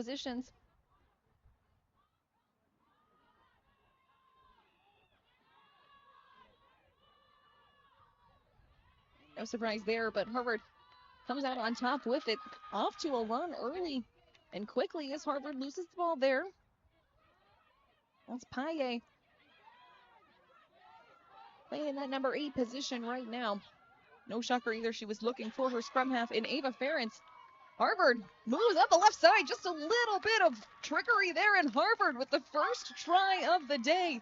positions. No surprise there, but Harvard comes out on top with it. Off to a run early and quickly as Harvard loses the ball there. That's Paye playing in that number 8 position right now. No shocker either. She was looking for her scrum half in Ava Ferentz. Harvard moves up the left side. Just a little bit of trickery there in Harvard with the first try of the day.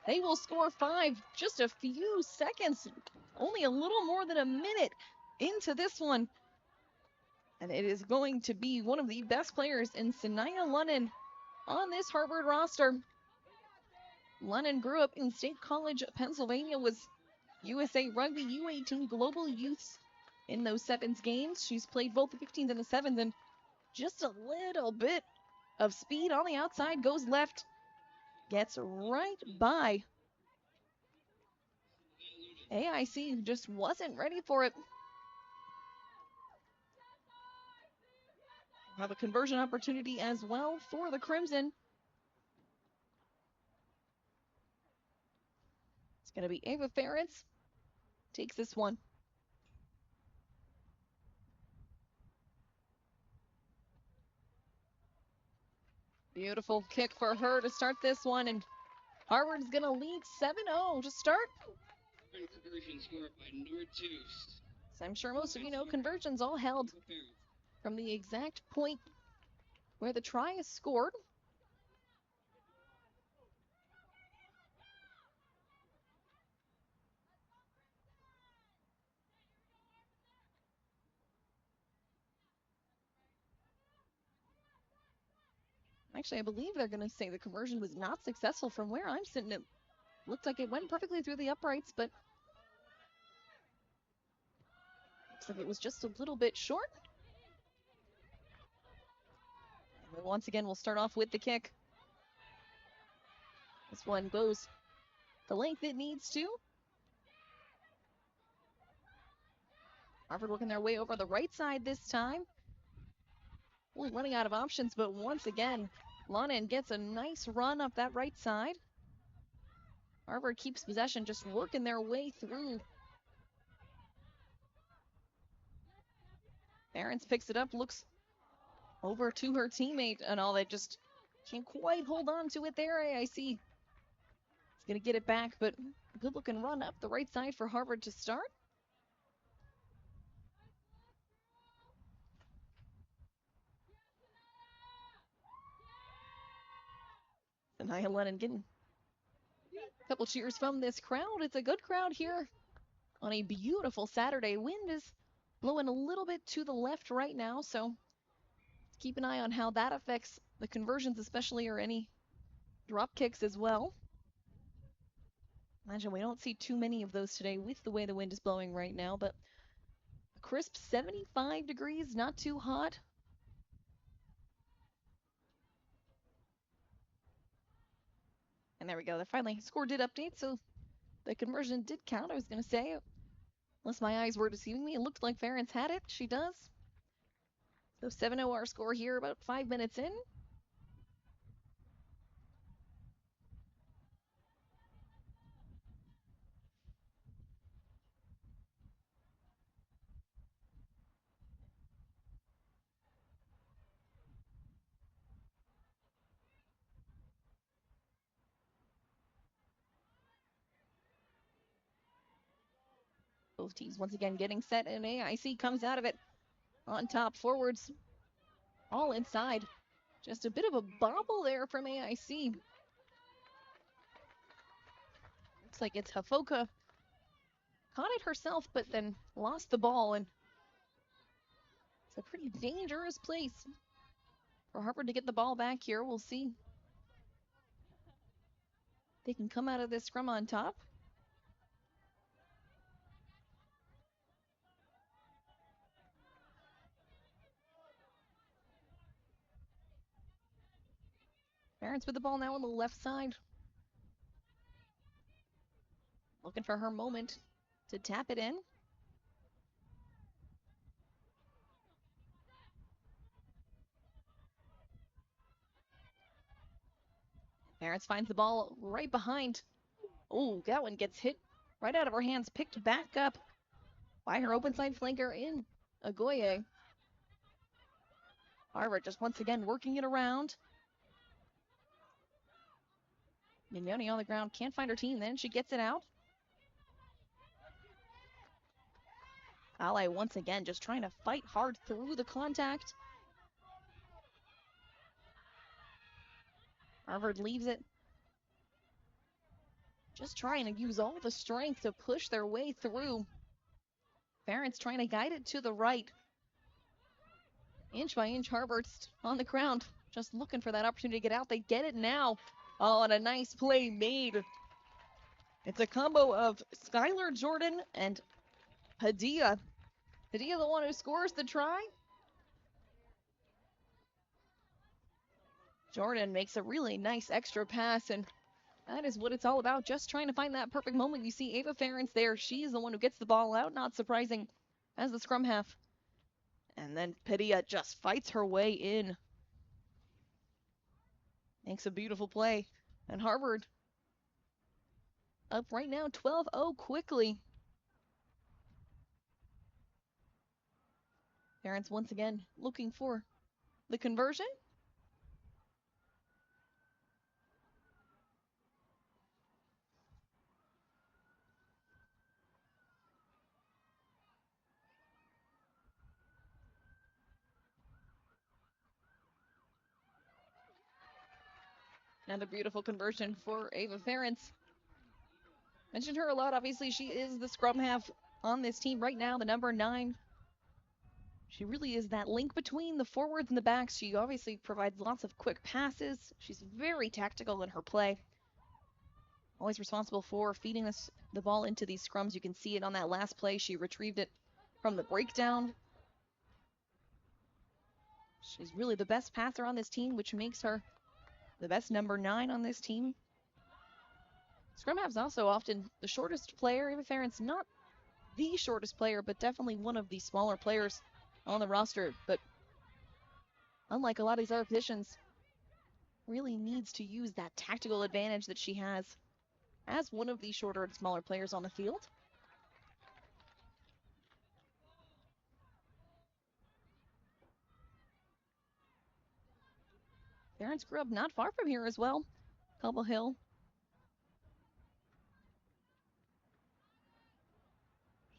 They will score 5 just a few seconds, only a little more than a minute into this one. And it is going to be one of the best players in Sanaya Lunnan on this Harvard roster. Lunnan grew up in State College, Pennsylvania, was USA Rugby U18 Global Youths in those sevens games. She's played both the 15s and the sevens, and just a little bit of speed on the outside, goes left, gets right by AIC, just wasn't ready for it. Have a conversion opportunity as well for the Crimson. It's going to be Ava Ferentz takes this one. Beautiful kick for her to start this one, and Harvard is going to lead 7-0 to start. Conversion scored by Nordhus. So I'm sure most of you know conversions all held from the exact point where the try is scored. Actually, I believe they're going to say the conversion was not successful from where I'm sitting. It looked like it went perfectly through the uprights, but looks like it was just a little bit short. And once again, we'll start off with the kick. This one goes the length it needs to. Harvard working their way over the right side this time. Only running out of options, but once again, Lunnan gets a nice run up that right side. Harvard keeps possession, just working their way through. Ferentz picks it up, looks over to her teammate, and all that just can't quite hold on to it there. AIC is going to get it back, but good looking run up the right side for Harvard to start. Sanaya Lunnan getting a couple cheers from this crowd. It's a good crowd here on a beautiful Saturday. Wind is blowing a little bit to the left right now, so keep an eye on how that affects the conversions, especially, or any drop kicks as well. Imagine we don't see too many of those today with the way the wind is blowing right now, but a crisp 75 degrees, not too hot. And there we go. The finally score did update, so the conversion did count. I was going to say, unless my eyes were deceiving me, it looked like Ferentz had it. She does. So 7-0 our score here, about 5 minutes in. Both teams once again getting set, and AIC comes out of it on top. Forwards all inside. Just a bit of a bobble there from AIC. Looks like it's Hafoka. Caught it herself, but then lost the ball, and it's a pretty dangerous place for Harvard to get the ball back here. We'll see. They can come out of this scrum on top. Ferentz with the ball now on the left side. Looking for her moment to tap it in. Ference finds the ball right behind. Oh, that one gets hit right out of her hands, picked back up by her open side flanker in Ogoye. Harvard just once again working it around. Mignoni on the ground, can't find her team, then she gets it out. Ally once again just trying to fight hard through the contact. Harvard leaves it. Just trying to use all the strength to push their way through. Ference trying to guide it to the right. Inch by inch, Harvard's on the ground, just looking for that opportunity to get out. They get it now. Oh, and a nice play made. It's a combo of Skylar Jordan and Padilla. Padilla, the one who scores the try. Jordan makes a really nice extra pass, and that is what it's all about, just trying to find that perfect moment. You see Ava Ference there. She's the one who gets the ball out, not surprising, as the scrum half. And then Padilla just fights her way in. Makes a beautiful play. And Harvard up right now, 12-0 quickly. Ference once again looking for the conversion. And a beautiful conversion for Ava Ference. Mentioned her a lot. Obviously, she is the scrum half on this team right now, the number 9. She really is that link between the forwards and the backs. She obviously provides lots of quick passes. She's very tactical in her play. Always responsible for feeding the ball into these scrums. You can see it on that last play. She retrieved it from the breakdown. She's really the best passer on this team, which makes her the best number 9 on this team. Scrum half's also often the shortest player. Ava Ference, not the shortest player, but definitely one of the smaller players on the roster. But unlike a lot of these other positions, really needs to use that tactical advantage that she has as one of the shorter and smaller players on the field. Ference grew up not far from here as well, Cobble Hill.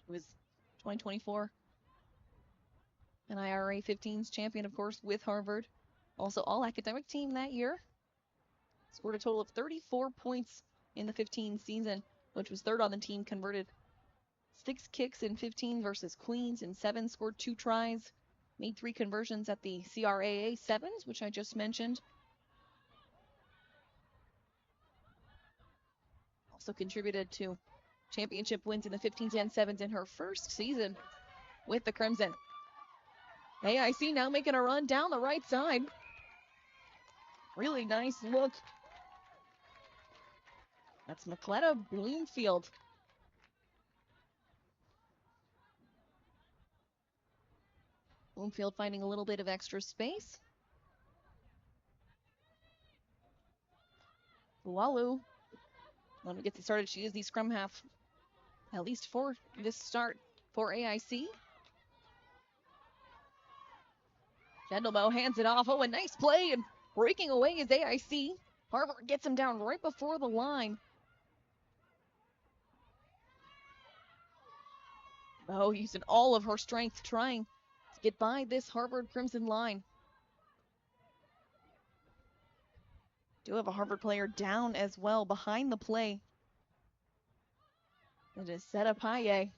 She was 2024 an IRA 15s champion, of course, with Harvard. Also all academic team that year. Scored a total of 34 points in the 15 season, which was third on the team. Converted 6 kicks in 15 versus Queens in 7, scored 2 tries, made 3 conversions at the CRAA 7s, which I just mentioned. Also contributed to championship wins in the 15s and 7s in her first season with the Crimson. AIC now making a run down the right side. Really nice look. That's McCletta Bloomfield. Bloomfield finding a little bit of extra space. Walu, when we get started, she is the scrum half, at least for this start for AIC. Gendelmo hands it off. Oh, a nice play, and breaking away is AIC. Harvard gets him down right before the line. Oh, using all of her strength trying to get by this Harvard Crimson line. Do have a Harvard player down as well behind the play. It is Setapaye.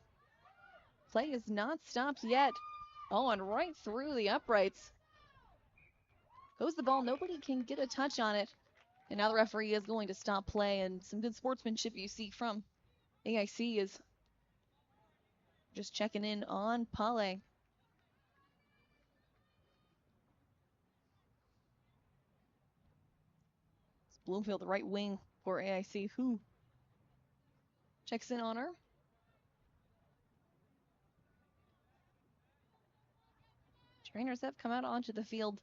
Play is not stopped yet. Oh, and right through the uprights goes the ball. Nobody can get a touch on it. And now the referee is going to stop play, and some good sportsmanship you see from AIC is just checking in on Pale. It's Bloomfield, the right wing for AIC, who checks in on her. Trainers have come out onto the field.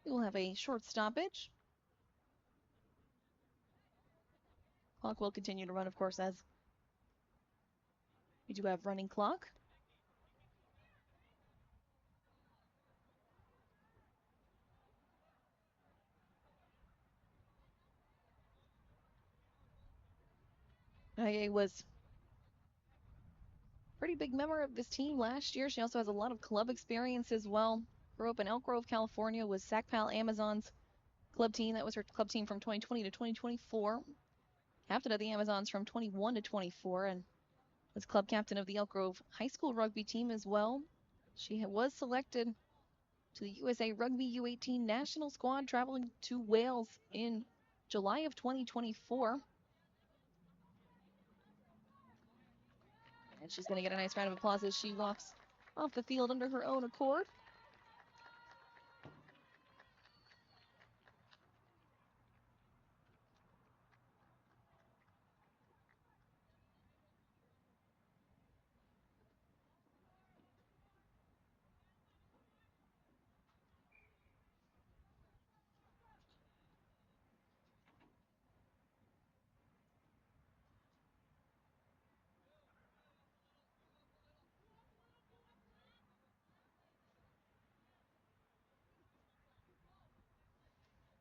We will have a short stoppage. Clock will continue to run, of course, as we do have running clock. Naye was a pretty big member of this team last year. She also has a lot of club experience as well. Grew up in Elk Grove, California, was SacPal Amazons club team. That was her club team from 2020 to 2024. Captain of the Amazons from 21 to 24, and was club captain of the Elk Grove High School rugby team as well. She was selected to the USA Rugby U18 national squad, traveling to Wales in July of 2024. And she's going to get a nice round of applause as she walks off the field under her own accord.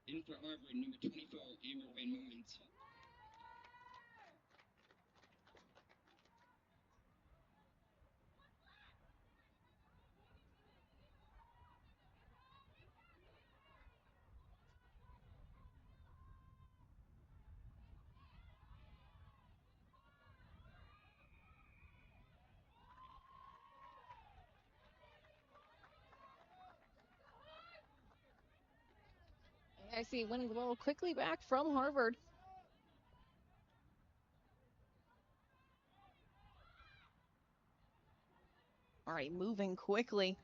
In for Harvard, number 24, Amber Van Mont. I see winning the ball quickly back from Harvard. All right, moving quickly.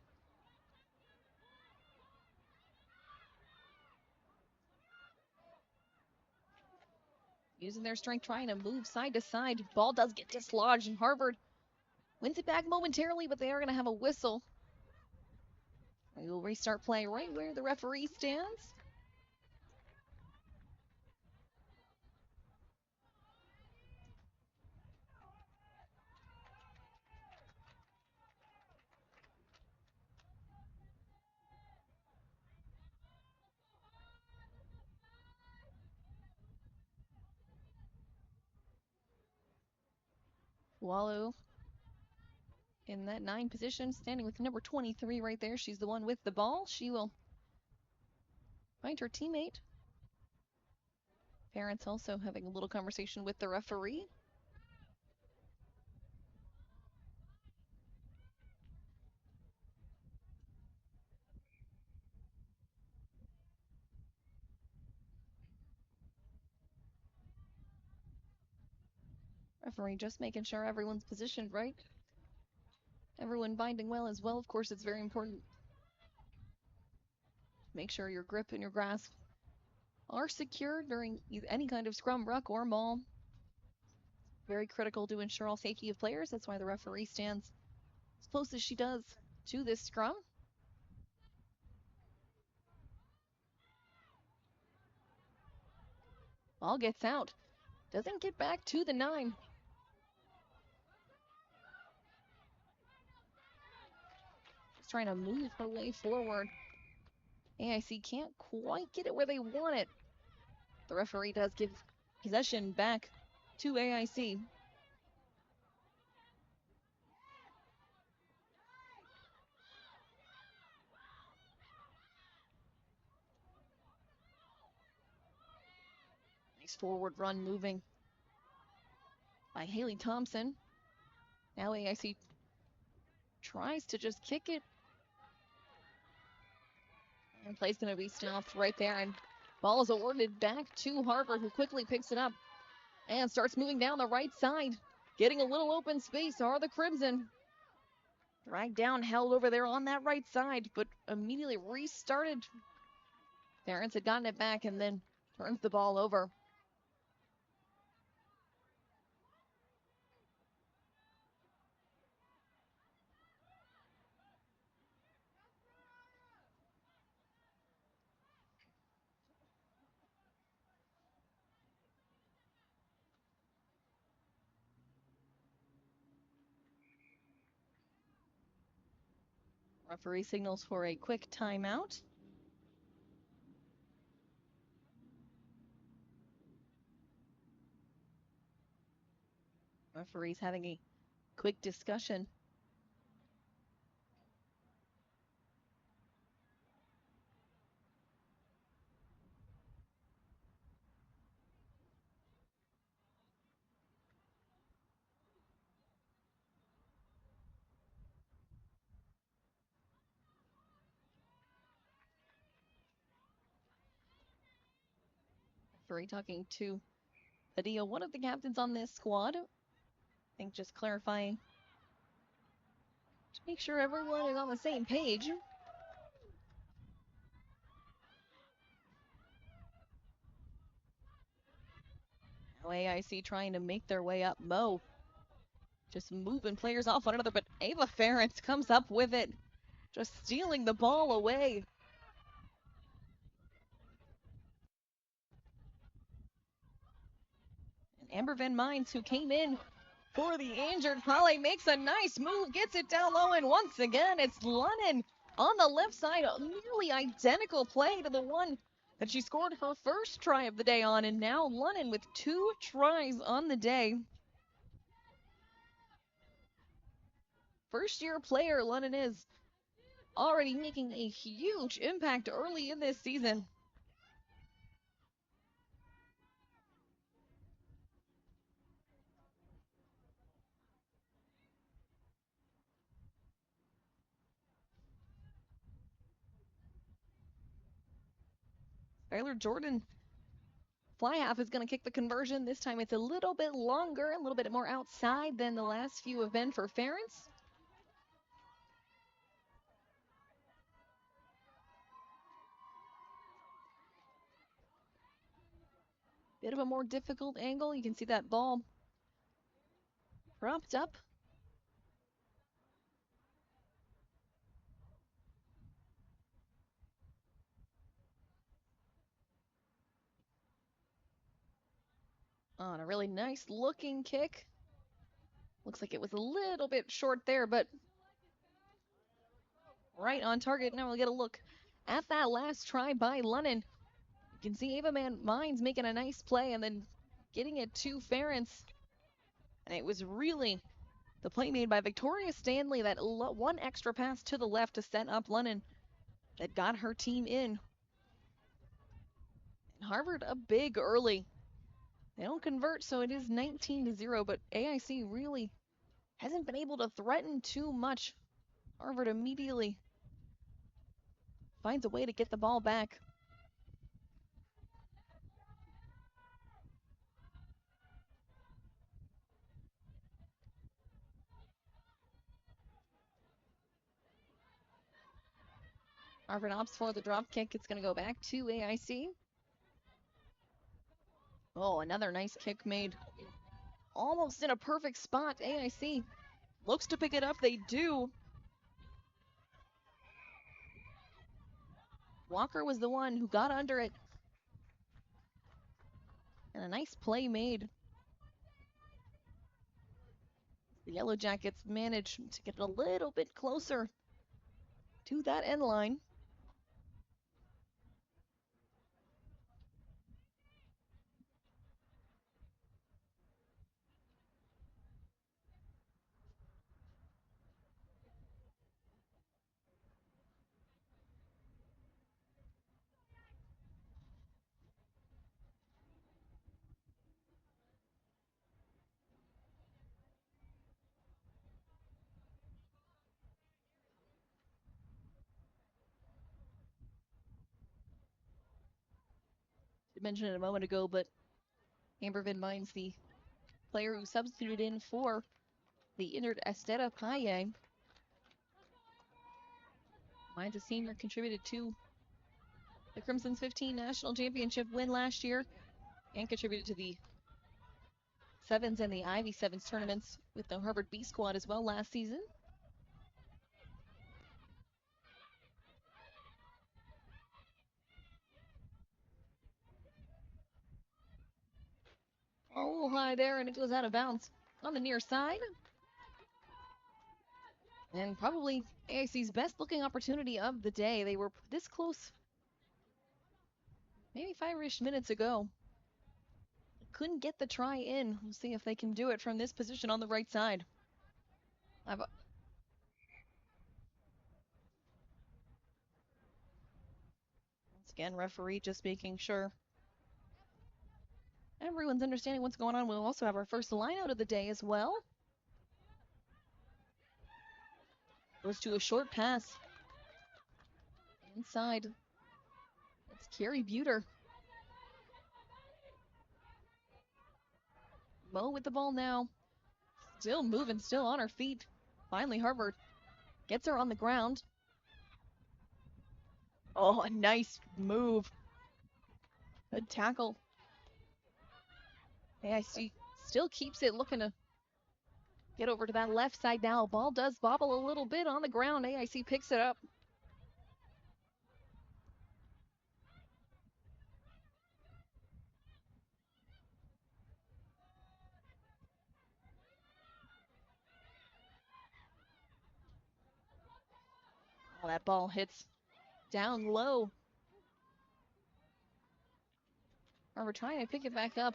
Using their strength, trying to move side to side. Ball does get dislodged, and Harvard wins it back momentarily, but they are going to have a whistle. We will restart play right where the referee stands. Walu in that 9 position, standing with number 23 right there. She's the one with the ball. She will find her teammate. Parents also having a little conversation with the referee. Referee just making sure everyone's positioned right. Everyone binding well as well. Of course, it's very important. Make sure your grip and your grasp are secure during any kind of scrum, ruck, or maul. Very critical to ensure all safety of players. That's why the referee stands as close as she does to this scrum. Ball gets out. Doesn't get back to the 9. Just trying to move her way forward. AIC can't quite get it where they want it. The referee does give possession back to AIC. Nice forward run moving by Haley Thompson. Now AIC tries to just kick it. And play's going to be stopped right there. And ball is awarded back to Harvard, who quickly picks it up and starts moving down the right side. Getting a little open space are the Crimson. Dragged down, held over there on that right side, but immediately restarted. Parents had gotten it back and then turns the ball over. Referee signals for a quick timeout. Referees having a quick discussion. Referee talking to Padilla, one of the captains on this squad. I think just clarifying to make sure everyone is on the same page. Now AIC trying to make their way up. Mo just moving players off one another, but Ava Ferentz comes up with it, just stealing the ball away. And Amber Van Mines, who came in for the injured Polly, makes a nice move, gets it down low, and once again it's Lennon on the left side, a nearly identical play to the one that she scored her first try of the day on, and now Lennon with 2 tries on the day. First-year player Lennon is, already making a huge impact early in this season. Skylar Jordan, fly half, is going to kick the conversion. This time it's a little bit longer, a little bit more outside than the last few have been for Ferentz. Bit of a more difficult angle. You can see that ball propped up. On a really nice looking kick. Looks like it was a little bit short there, but right on target. Now we'll get a look at that last try by Lennon. You can see Ava Mines making a nice play and then getting it to Ferentz. And it was really the play made by Victoria Stanley, that one extra pass to the left to set up Lennon, that got her team in. And Harvard up big early. They don't convert, so it is 19-0, but AIC really hasn't been able to threaten too much. Harvard immediately finds a way to get the ball back. Harvard opts for the drop kick. It's going to go back to AIC. Oh, another nice kick made. Almost in a perfect spot. AIC looks to pick it up. They do. Walker was the one who got under it. And a nice play made. The Yellow Jackets managed to get it a little bit closer to that end line. I mentioned it a moment ago, but Amber Van Mines, the player who substituted in for the injured Estera Paye. Mines, a senior, contributed to the Crimson's 15 national championship win last year and contributed to the Sevens and the Ivy Sevens tournaments with the Harvard B squad as well last season. Oh, high there, and it goes out of bounds on the near side. And probably AIC's best looking opportunity of the day. They were this close maybe 5-ish minutes ago. Couldn't get the try in. We'll see if they can do it from this position on the right side. Once again, referee just making sure everyone's understanding what's going on. We'll also have our first line out of the day as well. Goes to a short pass. Inside. It's Carrie Buter. Mo with the ball now. Still moving, still on her feet. Finally, Harvard gets her on the ground. Oh, a nice move. Good tackle. AIC still keeps it, looking to get over to that left side now. Ball does bobble a little bit on the ground. AIC picks it up. Oh, that ball hits down low. We're trying to pick it back up.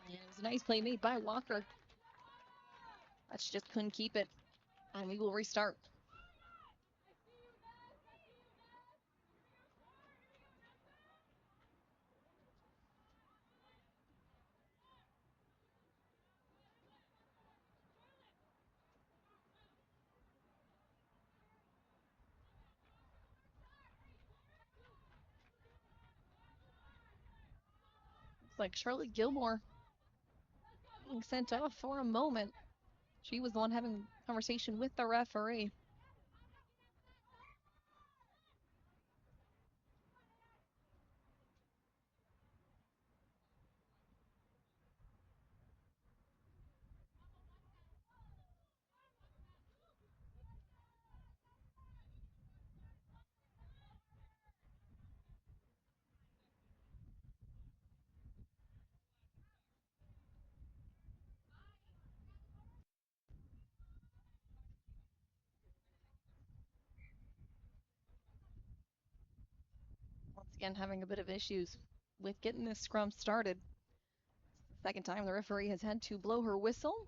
And it was a nice play made by Walker. But she just couldn't keep it. And we will restart. Looks like Charlotte Gilmore being sent off for a moment. She was the one having a conversation with the referee. Once again, having a bit of issues with getting this scrum started. Second time the referee has had to blow her whistle.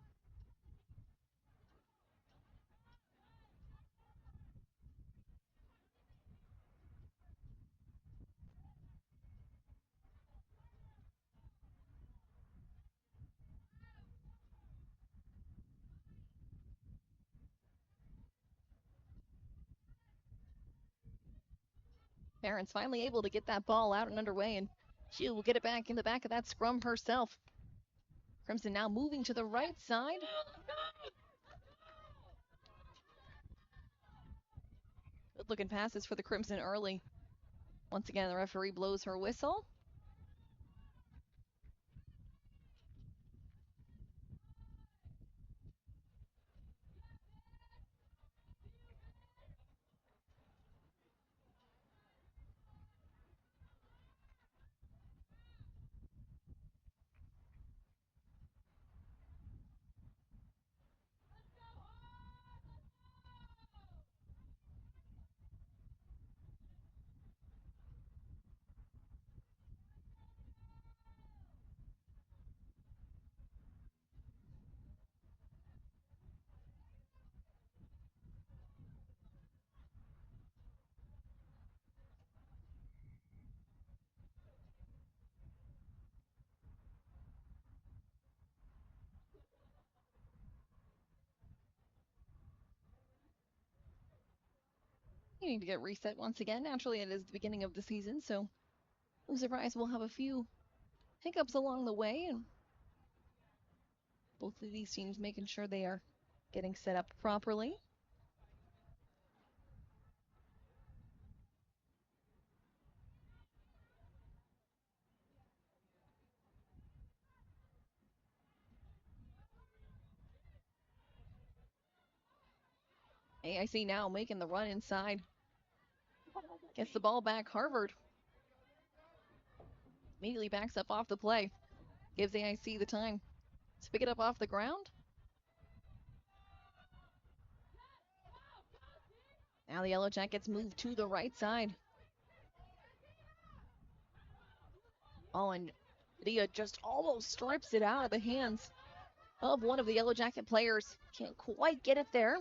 Barron's finally able to get that ball out and underway, and she will get it back in the back of that scrum herself. Crimson now moving to the right side. Good looking passes for the Crimson early. Once again, the referee blows her whistle. You need to get reset once again. Naturally, it is the beginning of the season, so no surprise we'll have a few hiccups along the way, and both of these teams making sure they are getting set up properly. AIC now making the run inside. Gets the ball back. Harvard immediately backs up off the play. Gives AIC the time to pick it up off the ground. Now the Yellow Jackets move to the right side. Oh, and Dia just almost strips it out of the hands of one of the Yellow Jacket players. Can't quite get it there.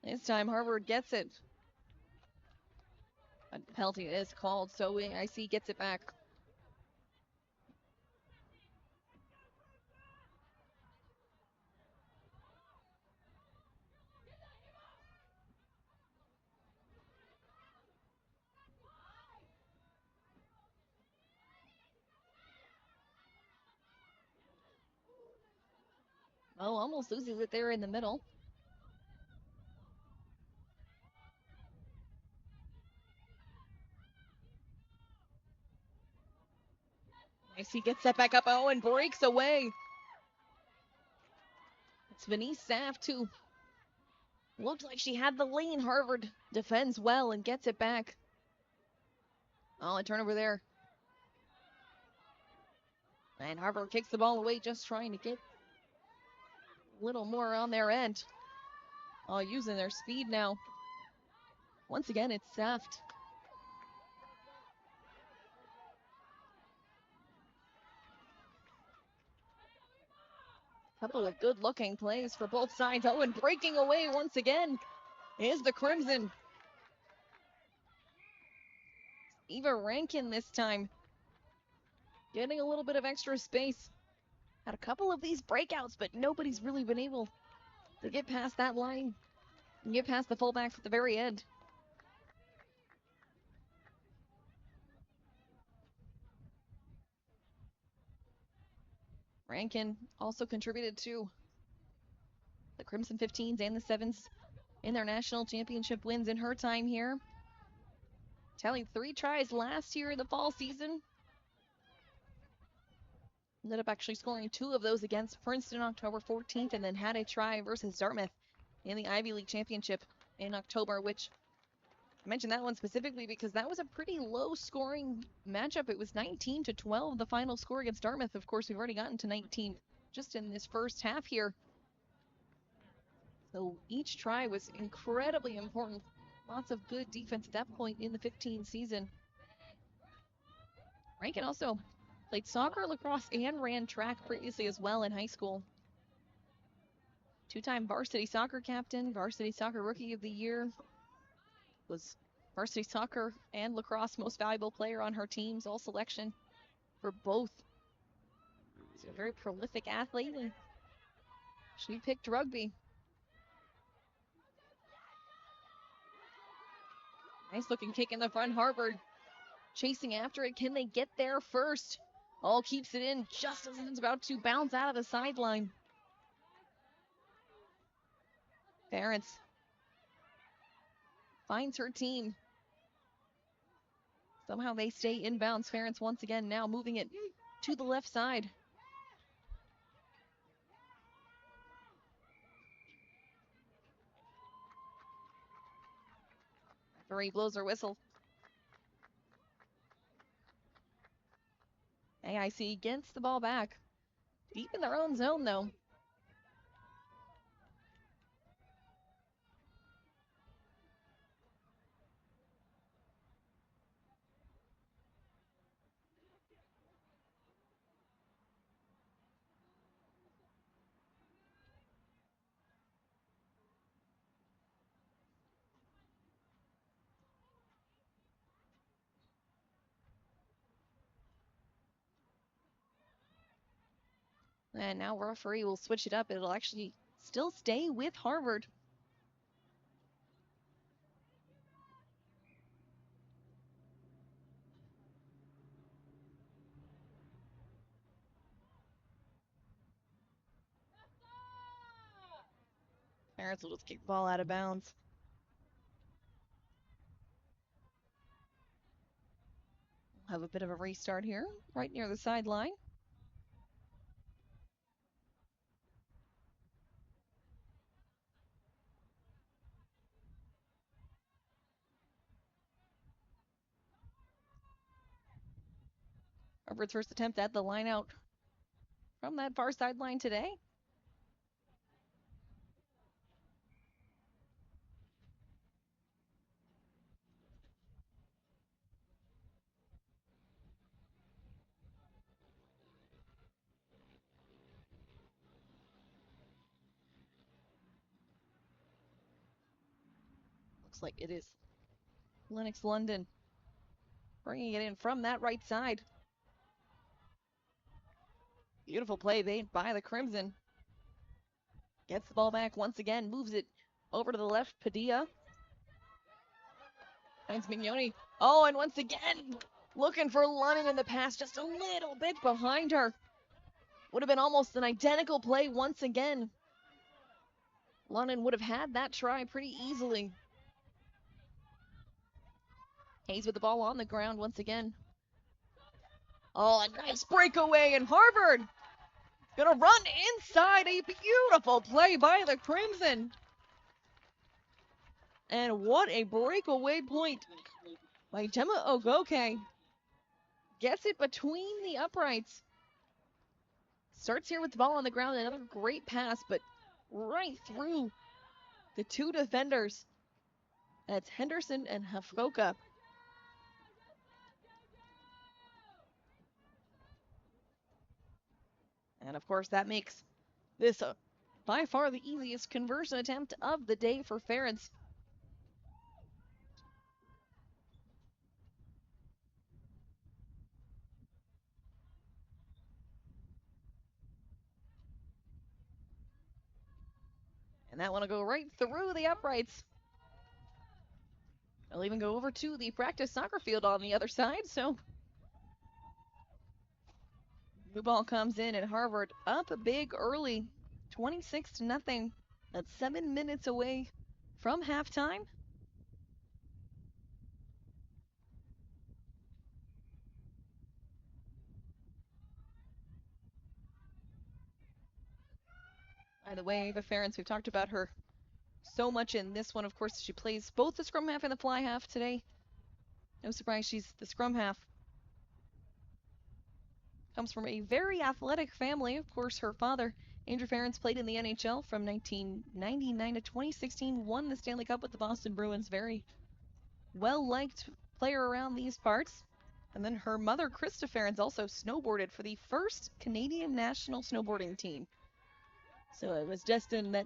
This time Harvard gets it. A penalty is called, so IC gets it back. Oh, almost loses it there in the middle. IC gets that back up. Oh, and breaks away. It's Venice Saft who looked like she had the lane. Harvard defends well and gets it back. Oh, a turnover there. And Harvard kicks the ball away, just trying to get a little more on their end. Oh, using their speed now. Once again, it's Saft. Couple of good-looking plays for both sides. Oh, and breaking away once again is the Crimson. Eva Rankin this time. Getting a little bit of extra space. Had a couple of these breakouts, but nobody's really been able to get past that line and get past the fullbacks at the very end. Rankin also contributed to the Crimson 15s and the 7s in their national championship wins in her time here. Tallied 3 tries last year in the fall season. Ended up actually scoring 2 of those against Princeton October 14th, and then had a try versus Dartmouth in the Ivy League Championship in October, which I mentioned that one specifically because that was a pretty low scoring matchup. It was 19-12, the final score against Dartmouth. Of course, we've already gotten to 19 just in this first half here. So each try was incredibly important. Lots of good defense at that point in the 15 season. Rankin also played soccer, lacrosse, and ran track previously as well in high school. 2-time varsity soccer captain, varsity soccer rookie of the year. Was varsity soccer and lacrosse most valuable player on her teams, all selection for both. She's a very prolific athlete, and she picked rugby. Nice looking kick in the front. Harvard chasing after it. Can they get there first? All keeps it in just as it's about to bounce out of the sideline. Ference finds her team. Somehow they stay inbounds. Ference once again now moving it to the left side. Referee blows her whistle. AIC gets the ball back. Deep in their own zone, though. And now referee will switch it up. It'll actually still stay with Harvard. Ference will just kick the ball out of bounds. We'll have a bit of a restart here, right near the sideline. Harvard's first attempt at the line out from that far sideline today. Looks like it is Lennox London bringing it in from that right side. Beautiful play made by the Crimson. Gets the ball back once again, moves it over to the left. Padilla finds Mignoni. Oh, and once again, looking for Lunnan in the pass, just a little bit behind her. Would have been almost an identical play once again. Lunnan would have had that try pretty easily. Hayes with the ball on the ground once again. Oh, a nice breakaway, and Harvard gonna run inside. A beautiful play by the Crimson. And what a breakaway point by Gemma Ogoke. Gets it between the uprights. Starts here with the ball on the ground. Another great pass, but right through the two defenders. That's Henderson and Hafroka. And of course, that makes this by far the easiest conversion attempt of the day for Ference. And that one will go right through the uprights. They'll even go over to the practice soccer field on the other side. So new ball comes in, and Harvard up big early, 26-0. That's 7 minutes away from halftime. By the way, Ava Ference, we've talked about her so much in this one. Of course, she plays both the scrum half and the fly half today. No surprise, she's the scrum half. Comes from a very athletic family. Of course, her father, Andrew Ference, played in the NHL from 1999 to 2016, won the Stanley Cup with the Boston Bruins. Very well-liked player around these parts. And then her mother, Krista Ference, also snowboarded for the first Canadian national snowboarding team. So it was destined that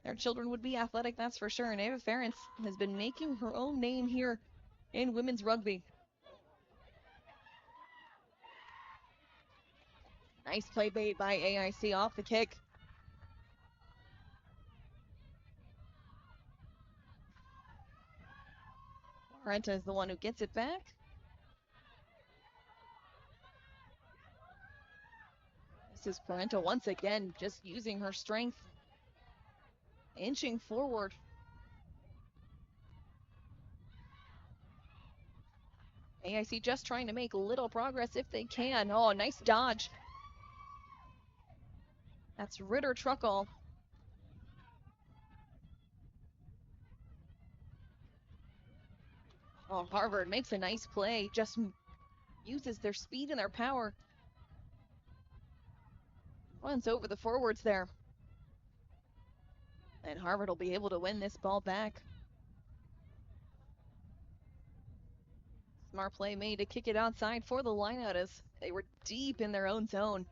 their children would be athletic, that's for sure. And Ava Ference has been making her own name here in women's rugby. Nice play made by AIC off the kick. Parenta is the one who gets it back. This is Parenta once again, just using her strength, inching forward. AIC just trying to make little progress if they can. Oh, nice dodge. That's Ritter Truckle. Oh, Harvard makes a nice play, just uses their speed and their power. Runs over the forwards there. And Harvard will be able to win this ball back. Smart play made to kick it outside for the lineout as they were deep in their own zone.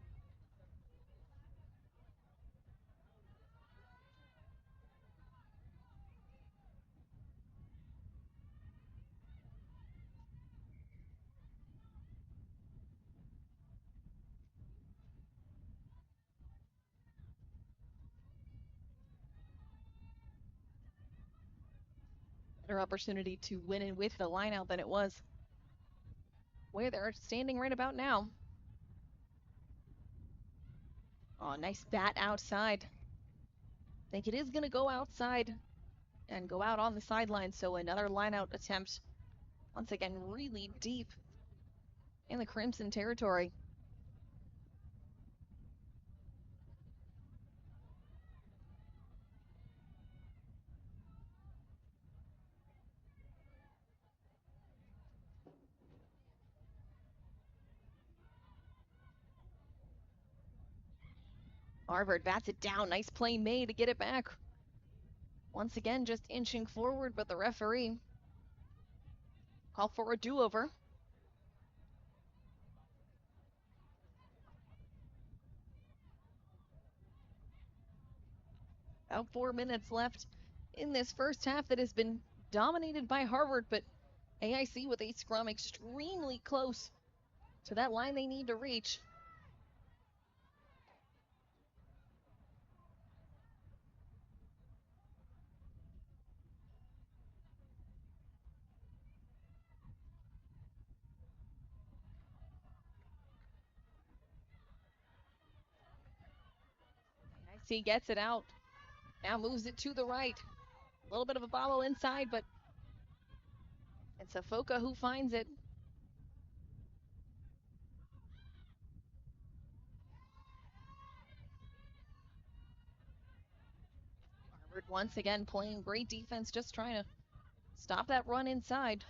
Better opportunity to win it with the lineout than it was where they're standing right about now. Oh, nice bat outside. I think it is going to go outside and go out on the sideline, so another lineout attempt. Once again, really deep in the Crimson territory. Harvard bats it down. Nice play made to get it back. Once again, just inching forward, but the referee called for a do-over. About 4 minutes left in this first half that has been dominated by Harvard, but AIC with a scrum extremely close to that line they need to reach. AIC gets it out. Now moves it to the right. A little bit of a bobble inside, but it's Afoka who finds it. Harvard once again playing great defense, just trying to stop that run inside.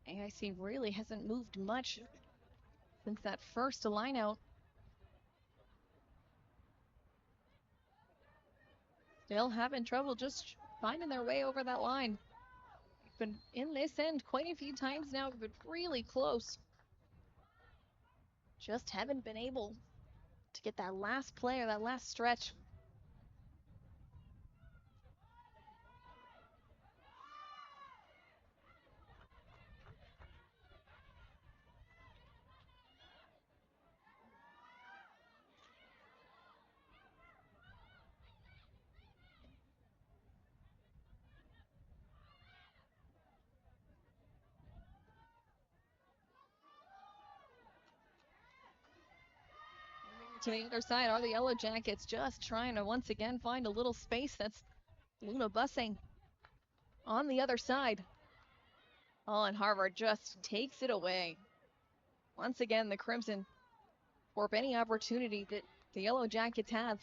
AIC really hasn't moved much since that first line out. Still having trouble just finding their way over that line. Been in this end quite a few times now, but really close. Just haven't been able to get that last play or that last stretch. To the other side are the Yellow Jackets, just trying to once again find a little space. That's Luna Bussing on the other side. Oh, and Harvard just takes it away. Once again, the Crimson warp any opportunity that the Yellow Jackets have.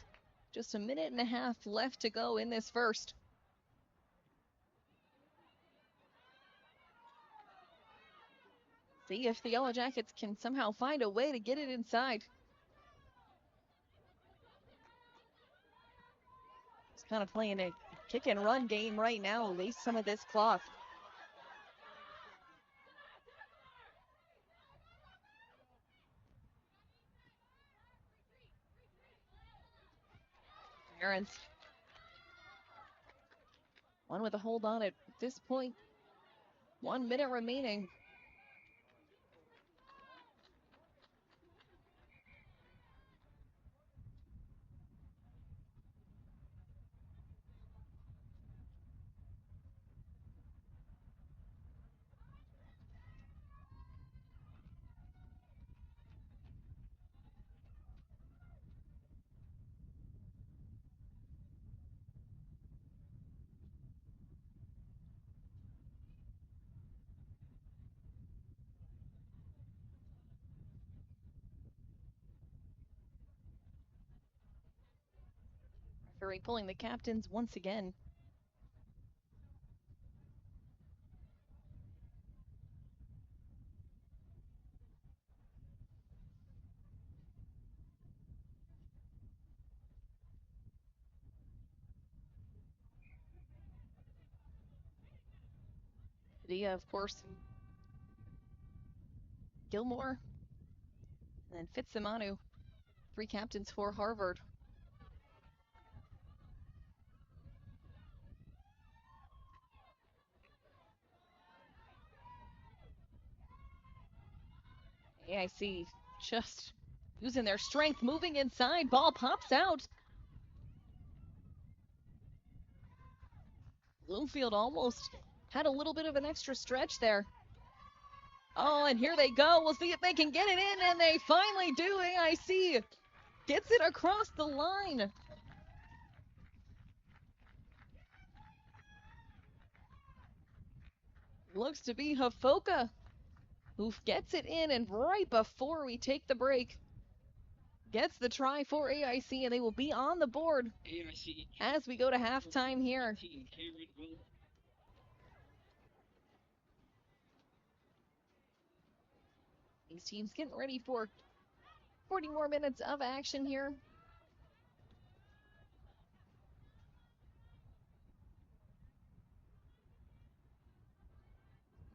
Just a minute and a half left to go in this first. See if the Yellow Jackets can somehow find a way to get it inside. It's kind of playing a kick and run game right now, waste some of this clock. Aaron's one with a hold on at this point. 1 minute remaining. Referee pulling the captains once again. Dia, of course, Gilmore, and then Fitzsimanu, 3 captains for Harvard. AIC just using their strength, moving inside, ball pops out. Bloomfield almost had a little bit of an extra stretch there. Oh, and here they go. We'll see if they can get it in, and they finally do. AIC gets it across the line. Looks to be Hafoka who gets it in, and right before we take the break, gets the try for AIC, and they will be on the board AIC as we go to halftime here. 18, Cameron Will These teams getting ready for 40 more minutes of action here.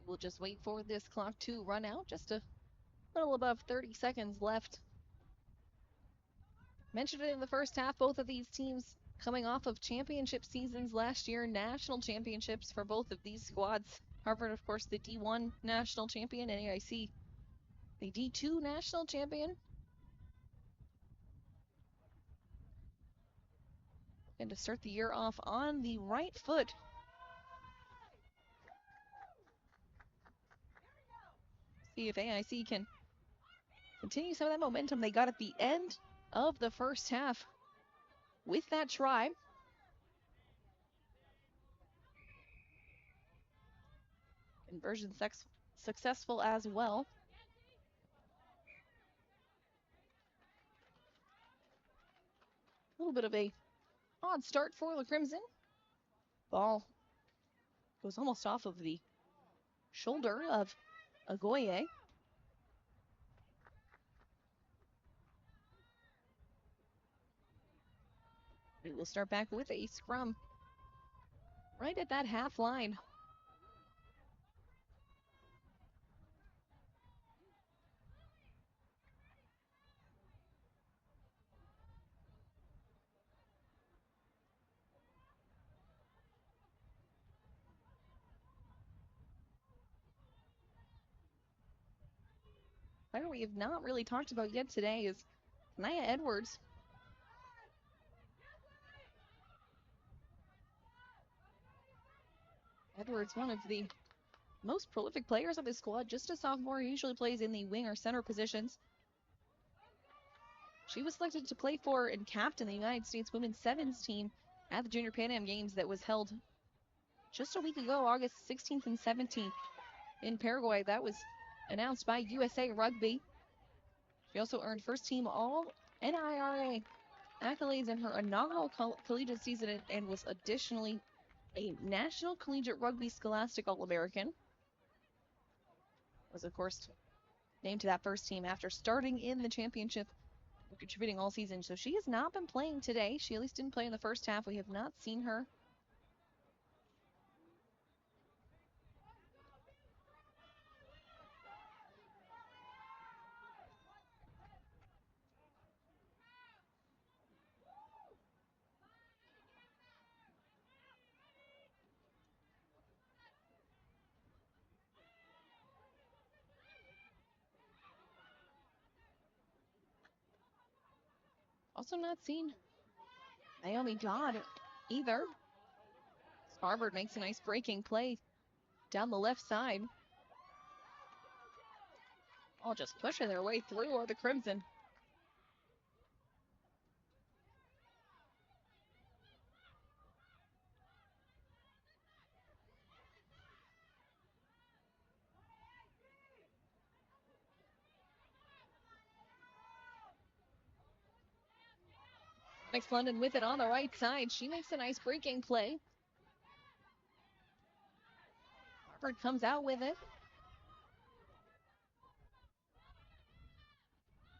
We'll just wait for this clock to run out. Just a little above 30 seconds left. Mentioned it in the first half, both of these teams coming off of championship seasons last year, national championships for both of these squads. Harvard, of course, the D1 national champion, and AIC, the D2 national champion. And to start the year off on the right foot. See if AIC can continue some of that momentum they got at the end of the first half with that try. Conversion successful as well. A little bit of a odd start for the Crimson. Ball goes almost off of the shoulder of Agoye. We will start back with a scrum right at that half line. Player we have not really talked about yet today is Naya Edwards. Edwards, one of the most prolific players of this squad, just a sophomore, usually plays in the wing or center positions. She was selected to play for and captain the United States women's sevens team at the Junior Pan Am Games that was held just a week ago, August 16th and 17th in Paraguay. That was announced by USA Rugby. She also earned first team all NIRA accolades in her inaugural collegiate season and was additionally a National Collegiate Rugby Scholastic All-American. Was, of course, named to that first team after starting in the championship, contributing all season. So she has not been playing today. She at least didn't play in the first half. We have not seen her. Also not seen Naomi Dodd either. Harvard makes a nice breaking play down the left side. All just pushing their way through are the Crimson. Next London with it on the right side. She makes a nice breaking play. Harvard comes out with it.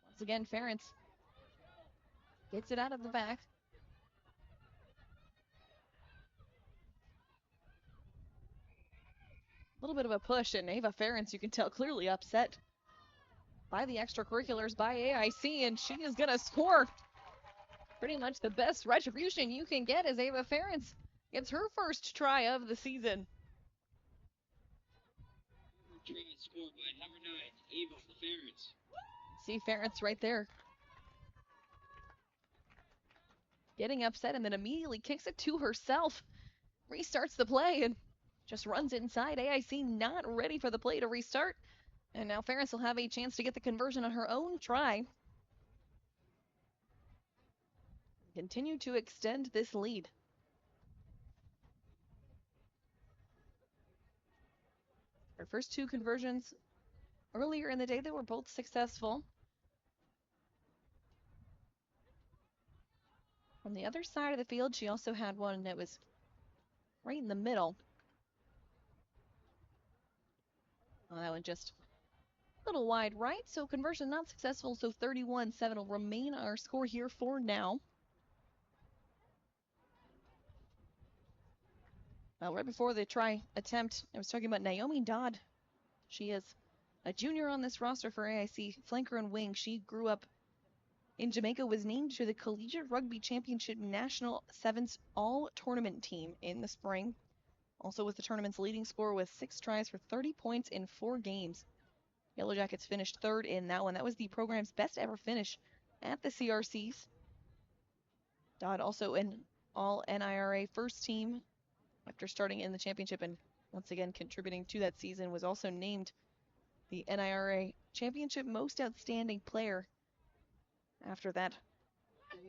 Once again, Ferentz gets it out of the back. A little bit of a push, and Ava Ferentz, you can tell, clearly upset by the extracurriculars by AIC, and she is going to score. Pretty much the best retribution you can get as Ava Ferentz gets her first try of the season. Try scored by number 9, Ava Ferentz. See Ferentz right there, getting upset, and then immediately kicks it to herself. Restarts the play and just runs inside. AIC not ready for the play to restart. And now Ferentz will have a chance to get the conversion on her own try. Continue to extend this lead. Her first two conversions earlier in the day, they were both successful. On the other side of the field, she also had one that was right in the middle. Well, that one just little wide right, so conversion not successful, so 31-7 will remain our score here for now. Right before the try attempt, I was talking about Naomi Dodd. She is a junior on this roster for AIC, flanker and wing. She grew up in Jamaica, was named to the Collegiate Rugby Championship National Sevens All-Tournament team in the spring. Also was the tournament's leading scorer with 6 tries for 30 points in 4 games. Yellow Jackets finished 3rd in that one. That was the program's best ever finish at the CRCs. Dodd also an All-NIRA first team after starting in the championship and once again contributing to that season, was also named the NIRA Championship Most Outstanding Player after that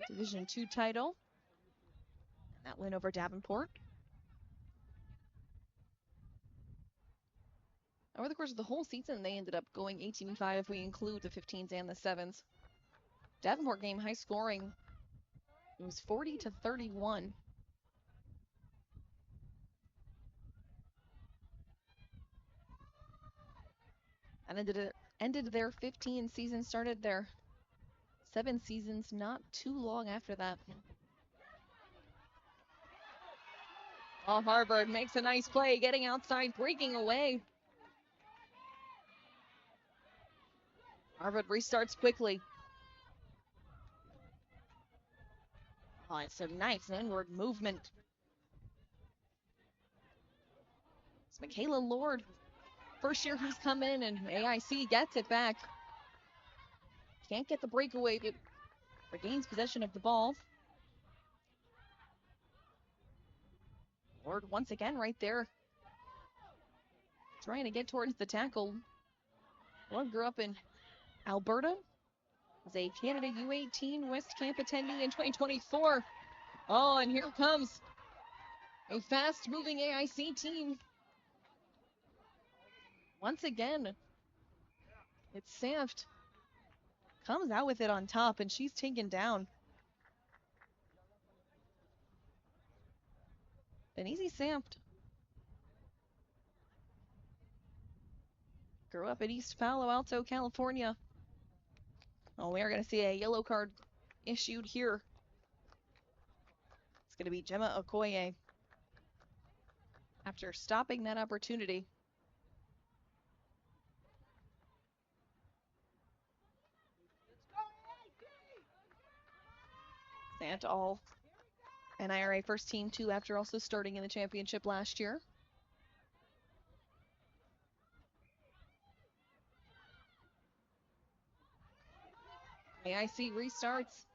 Division II title. And that win over Davenport. Over the course of the whole season, they ended up going 18-5 if we include the 15s and the 7s. Davenport game high scoring. It was 40-31. And ended their 15 season, started their 7 seasons not too long after that. Oh, Harvard makes a nice play, getting outside, breaking away. Harvard restarts quickly. Oh, it's a nice inward movement. It's Michaela Lord, first year who's come in, and AIC gets it back. Can't get the breakaway, but regains possession of the ball. Lord once again right there, trying to get towards the tackle. Lord grew up in Alberta, was a Canada U18 West Camp attendee in 2024. Oh, and here comes a fast-moving AIC team. Once again, it's Sanft. Comes out with it on top, and she's taken down. Denise Sanft grew up in East Palo Alto, California. Oh, we are going to see a yellow card issued here. It's going to be Gemma Okoye after stopping that opportunity. Sant all NIRA first team too, after also starting in the championship last year. AIC restarts.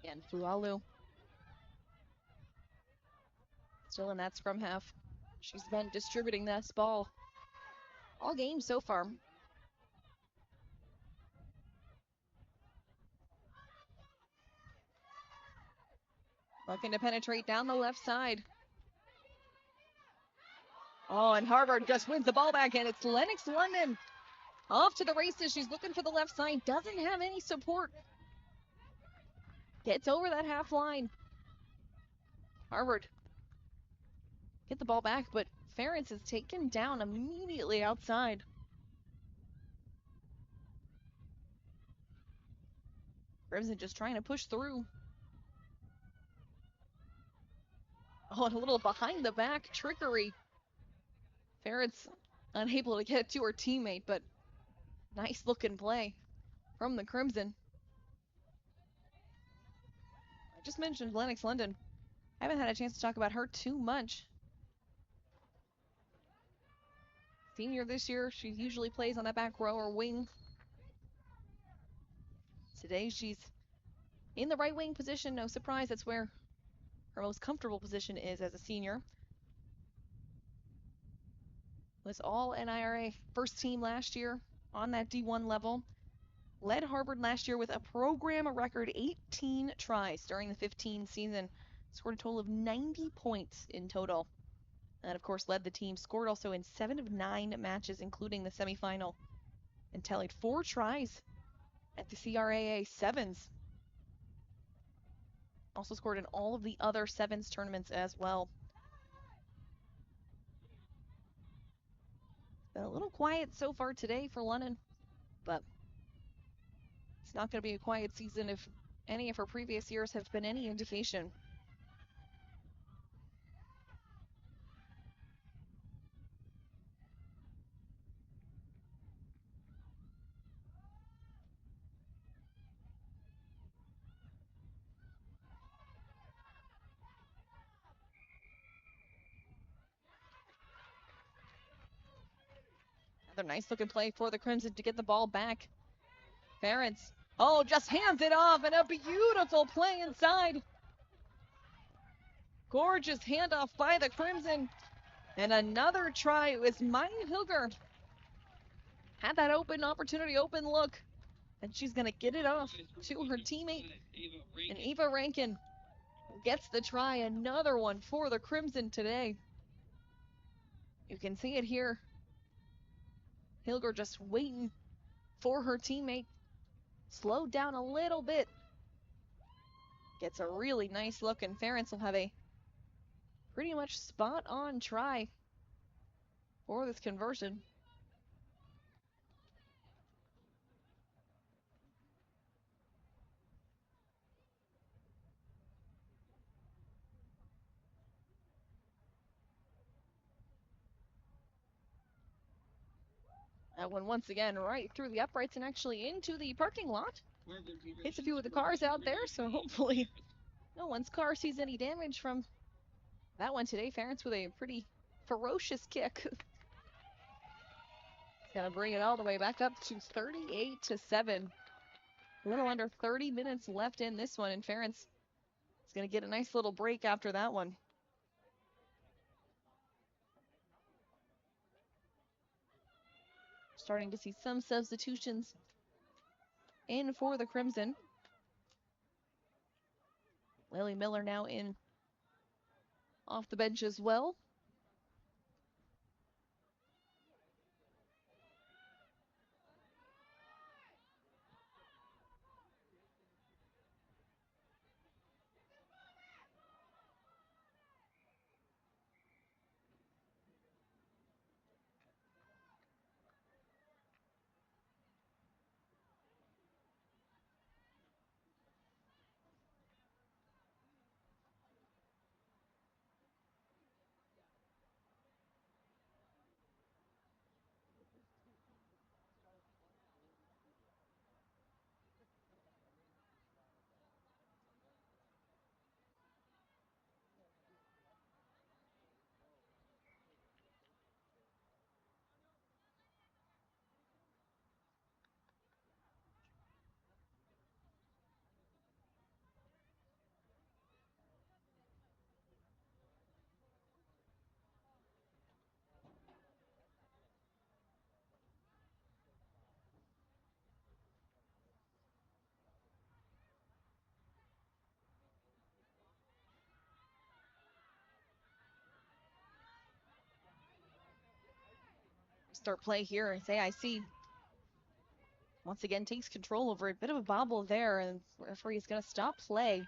And Fualu still in that scrum half. She's been distributing this ball all game so far. Looking to penetrate down the left side. Oh, and Harvard just wins the ball back, and it's Lennox London off to the races. She's looking for the left side, doesn't have any support. Gets over that half line. Harvard get the ball back, but Ference is taken down immediately outside. Crimson just trying to push through. Oh, and a little behind the back trickery. Ference unable to get it to her teammate, but nice looking play from the Crimson. I just mentioned Lennox London. I haven't had a chance to talk about her too much. Senior this year, she usually plays on that back row or wing. Today she's in the right wing position. No surprise, that's where her most comfortable position is as a senior. Was all NIRA first team last year on that D1 level. Led Harvard last year with a program record 18 tries during the 15 season. Scored a total of 90 points in total. And of course led the team. Scored also in 7 of 9 matches, including the semifinal. And tallied 4 tries at the CRAA 7s. Also scored in all of the other sevens tournaments as well. Been a little quiet so far today for London, but it's not going to be a quiet season if any of her previous years have been any indication. Another nice looking play for the Crimson to get the ball back. Ferentz, oh, just hands it off, and a beautiful play inside. Gorgeous handoff by the Crimson. And another try. It was Maya Hilger. Had that open opportunity, open look. And she's going to get it off to her teammate. And Eva Rankin gets the try. Another one for the Crimson today. You can see it here. Hilger just waiting for her teammate. Slowed down a little bit. Gets a really nice look, and Ferentz will have a pretty much spot-on try for this conversion. That one once again right through the uprights and actually into the parking lot. Hits a few of the cars out there, so hopefully no one's car sees any damage from that one today. Ferentz with a pretty ferocious kick. Gonna bring it all the way back up to 38-7. A little under 30 minutes left in this one, and Ferentz is gonna get a nice little break after that one. Starting to see some substitutions in for the Crimson. Lily Miller now in off the bench as well. Start play here, and AIC once again takes control over it. Bit of a bobble there, and the referee is going to stop play.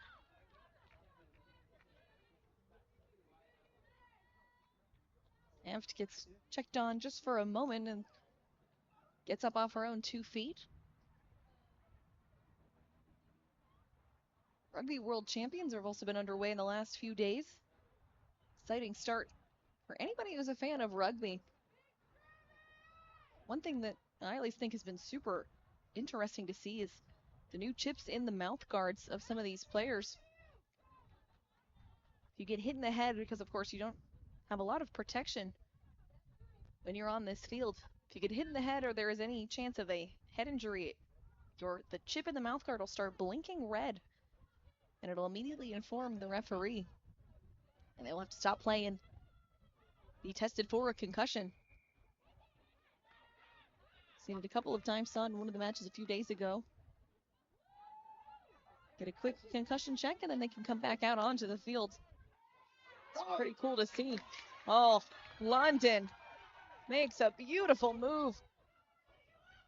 Amft gets checked on just for a moment and gets up off her own 2 feet. Rugby World Champions have also been underway in the last few days. Exciting start for anybody who's a fan of rugby. One thing that I always think has been super interesting to see is the new chips in the mouth guards of some of these players. If you get hit in the head, because of course you don't have a lot of protection when you're on this field. If you get hit in the head or there is any chance of a head injury, the chip in the mouth guard will start blinking red, and it'll immediately inform the referee, and they'll have to stop play and be tested for a concussion. Seen it a couple of times, saw it in one of the matches a few days ago. Get a quick concussion check, and then they can come back out onto the field. It's pretty cool to see. Oh, London makes a beautiful move.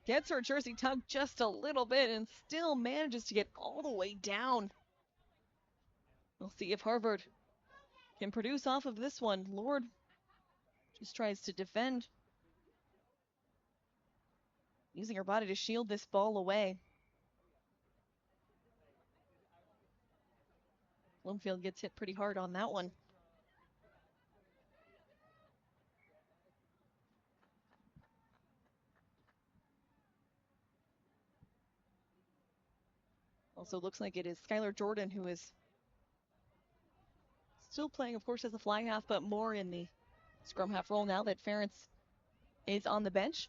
Gets her jersey tugged just a little bit and still manages to get all the way down. We'll see if Harvard can produce off of this one. Lord just tries to defend, using her body to shield this ball away. Bloomfield gets hit pretty hard on that one. Also looks like it is Skylar Jordan who is still playing, of course, as a fly half, but more in the scrum half role now that Ferentz is on the bench.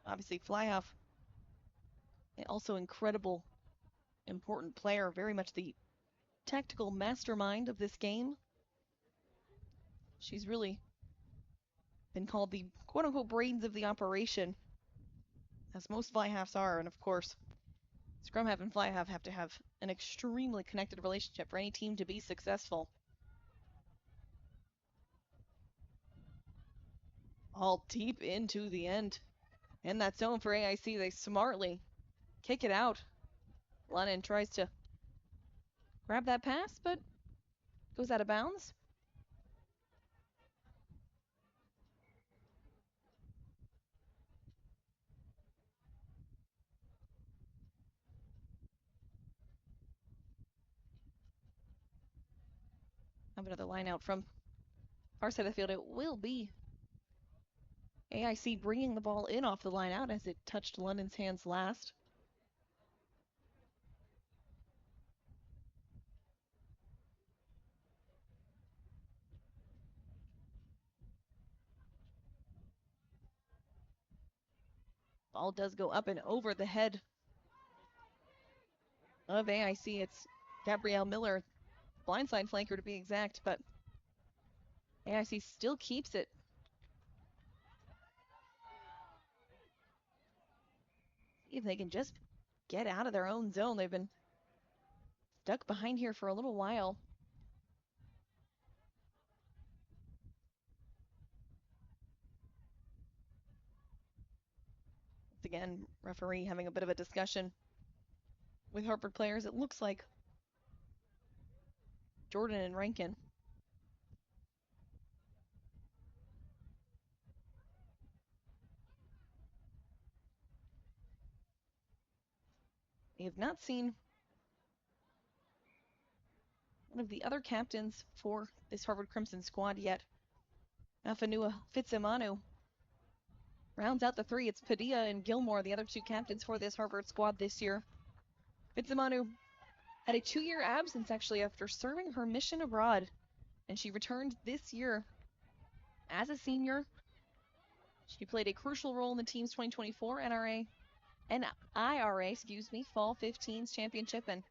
Obviously, fly half, also incredible, important player, very much the tactical mastermind of this game. She's really been called the quote-unquote brains of the operation, as most fly halves are, and of course, scrum half and fly half have to have an extremely connected relationship for any team to be successful. All deep into the end. In that zone for AIC, they smartly kick it out. Lennon tries to grab that pass, but goes out of bounds. Have another line out from our side of the field. It will be AIC bringing the ball in off the line out as it touched London's hands last. Ball does go up and over the head of AIC. It's Gabrielle Miller, blindside flanker to be exact, but AIC still keeps it. See if they can just get out of their own zone. They've been stuck behind here for a little while. Once again, referee having a bit of a discussion with Harvard players. It looks like Jordan and Rankin. We have not seen one of the other captains for this Harvard Crimson squad yet. Afanua Fitzimanu rounds out the three. It's Padilla and Gilmore, the other two captains for this Harvard squad this year. Fitzimanu had a 2-year absence actually after serving her mission abroad, and she returned this year as a senior. She played a crucial role in the team's 2024 IRA, Fall 15s championship, and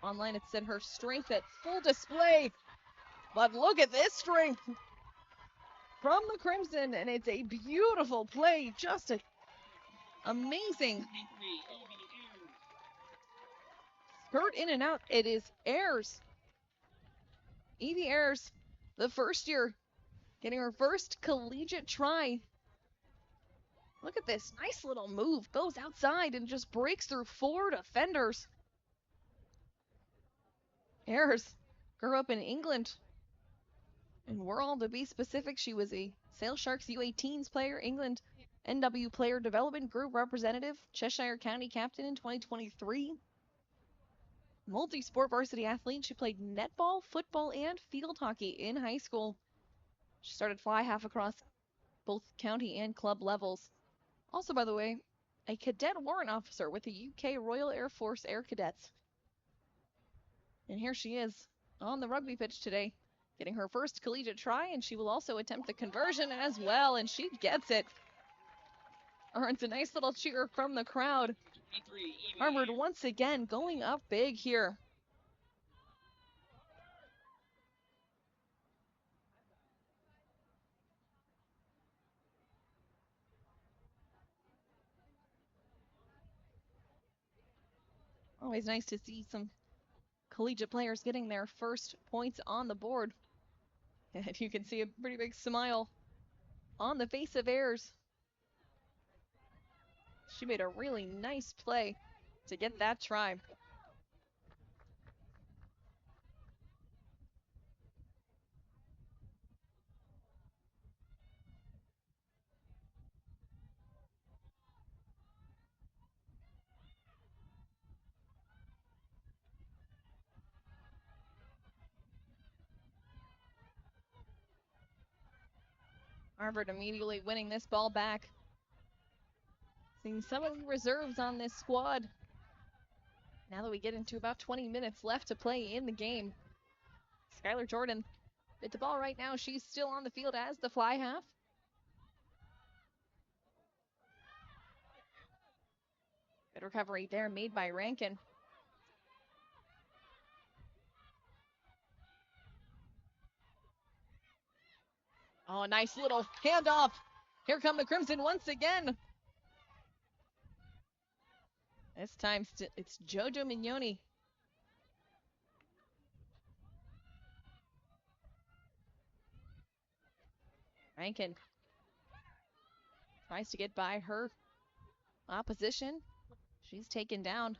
online it said her strength at full display. But look at this strength from the Crimson, and it's a beautiful play, just amazing. Skirt in and out, it is Ayers. Evie Ayers, the first year, getting her first collegiate try. Look at this, nice little move, goes outside and just breaks through 4 defenders. Ayers grew up in England. In World, to be specific, she was a Sales Sharks U18s player, England NW Player Development Group representative, Cheshire County captain in 2023. Multi-sport varsity athlete, she played netball, football, and field hockey in high school. She started fly half across both county and club levels. Also, by the way, a cadet warrant officer with the UK Royal Air Force Air Cadets. And here she is on the rugby pitch today, getting her first collegiate try, and she will also attempt the conversion as well, and she gets it. Earns a nice little cheer from the crowd. Harvard once again going up big here. Always nice to see some collegiate players getting their first points on the board. And you can see a pretty big smile on the face of Ayers. She made a really nice play to get that try. Harvard immediately winning this ball back. Seeing some of the reserves on this squad. Now that we get into about 20 minutes left to play in the game. Skylar Jordan with the ball right now. She's still on the field as the fly half. Good recovery there made by Rankin. Oh, nice little handoff. Here come the Crimson once again. This time it's JoJo Mignoni. Rankin tries to get by her opposition. She's taken down.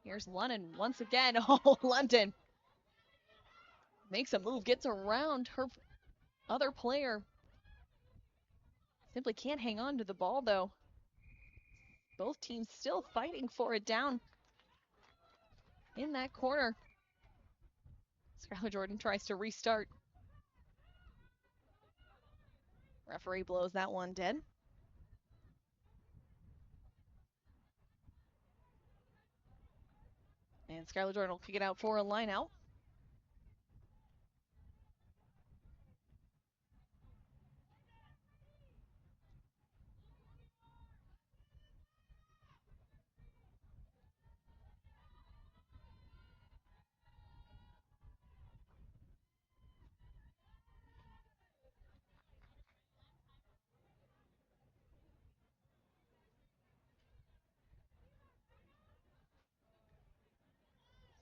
Here's London once again. Oh, London makes a move, gets around her other player. Simply can't hang on to the ball, though. Both teams still fighting for it down in that corner. Skylar Jordan tries to restart. Referee blows that one dead. And Skylar Jordan will kick it out for a line out.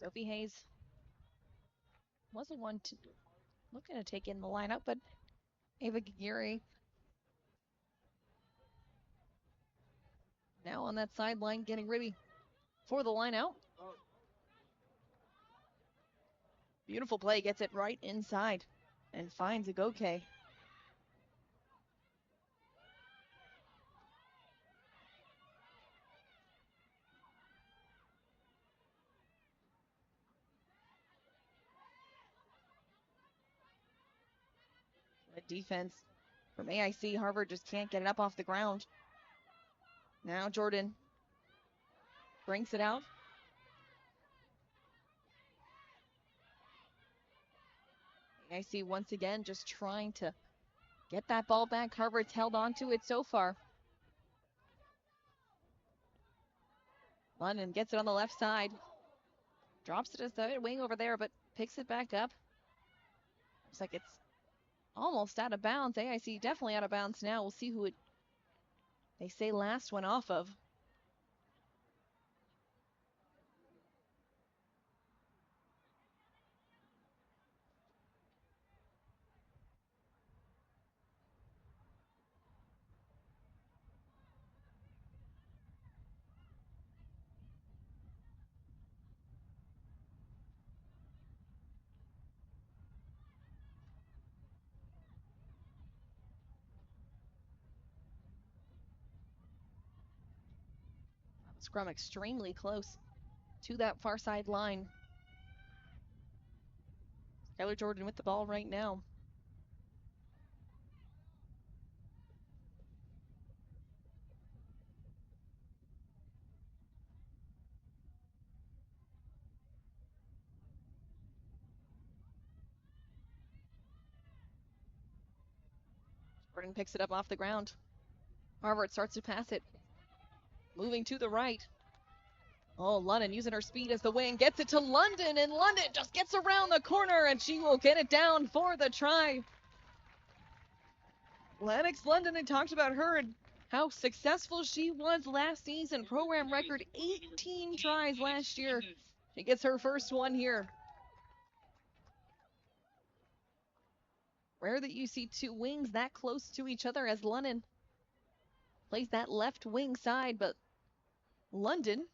Sophie Hayes wasn't one looking to take in the lineup, but Ava Gagiri now on that sideline getting ready for the line out. Beautiful play, gets it right inside and finds Agoke. The defense from AIC Harvard just can't get it up off the ground. Now Jordan brings it out. AIC once again just trying to get that ball back. Harvard's held on to it so far. London gets it on the left side. Drops it as the wing over there, but picks it back up. Looks like it's almost out of bounds. AIC definitely out of bounds now. We'll see who they say last one off of. Scrum extremely close to that far side line. Skylar Jordan with the ball right now. Jordan picks it up off the ground. Harvard starts to pass it. Moving to the right. Oh, London using her speed as the wing. Gets it to London, and London just gets around the corner, and she will get it down for the try. Lennox London, I talked about her and how successful she was last season. Program record 18 tries last year. She gets her first one here. Rare that you see two wings that close to each other as London plays that left wing side, but London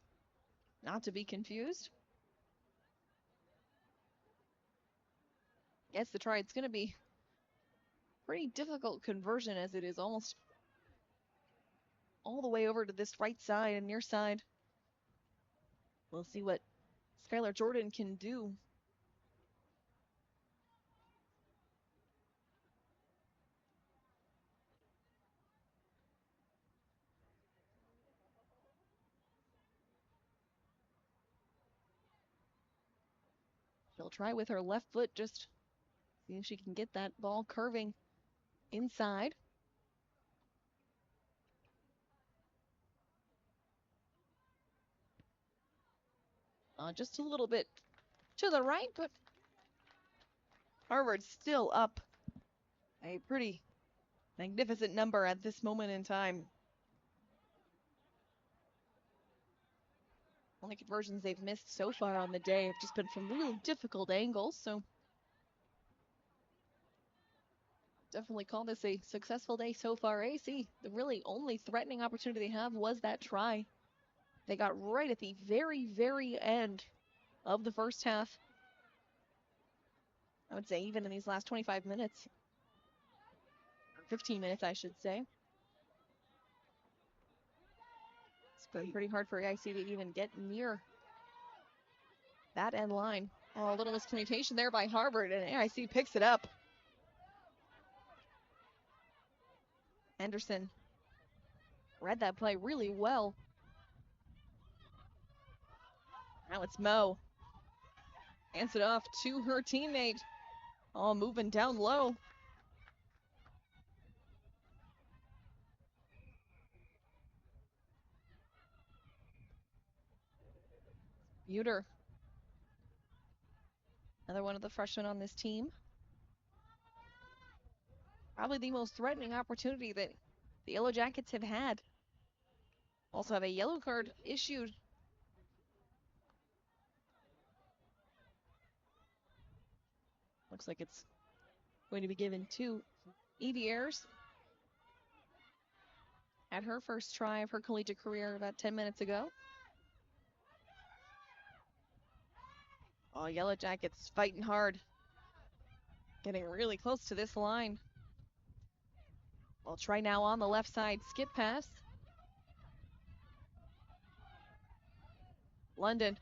not to be confused. Gets the try. It's going to be pretty difficult conversion as it is almost all the way over to this right side and near side. We'll see what Skylar Jordan can do. She'll try with her left foot, just see if she can get that ball curving inside. Just a little bit to the right, but Harvard's still up a pretty magnificent number at this moment in time. Only conversions they've missed so far on the day have just been from really difficult angles, so definitely call this a successful day so far. AC, the really only threatening opportunity they have was that try. They got right at the very, very end of the first half. I would say even in these last 25 minutes. Or 15 minutes, I should say. It's been pretty hard for AIC to even get near that end line. Oh, a little miscommunication there by Harvard, and AIC picks it up. Anderson read that play really well. Now it's Mo. Hands it off to her teammate. All moving down low. Buter. Another one of the freshmen on this team. Probably the most threatening opportunity that the Yellow Jackets have had. Also have a yellow card issued. Looks like it's going to be given to Evie Ayers. At her first try of her collegiate career about 10 minutes ago. Oh, Yellow Jackets fighting hard. Getting really close to this line. We'll try now on the left side, skip pass. London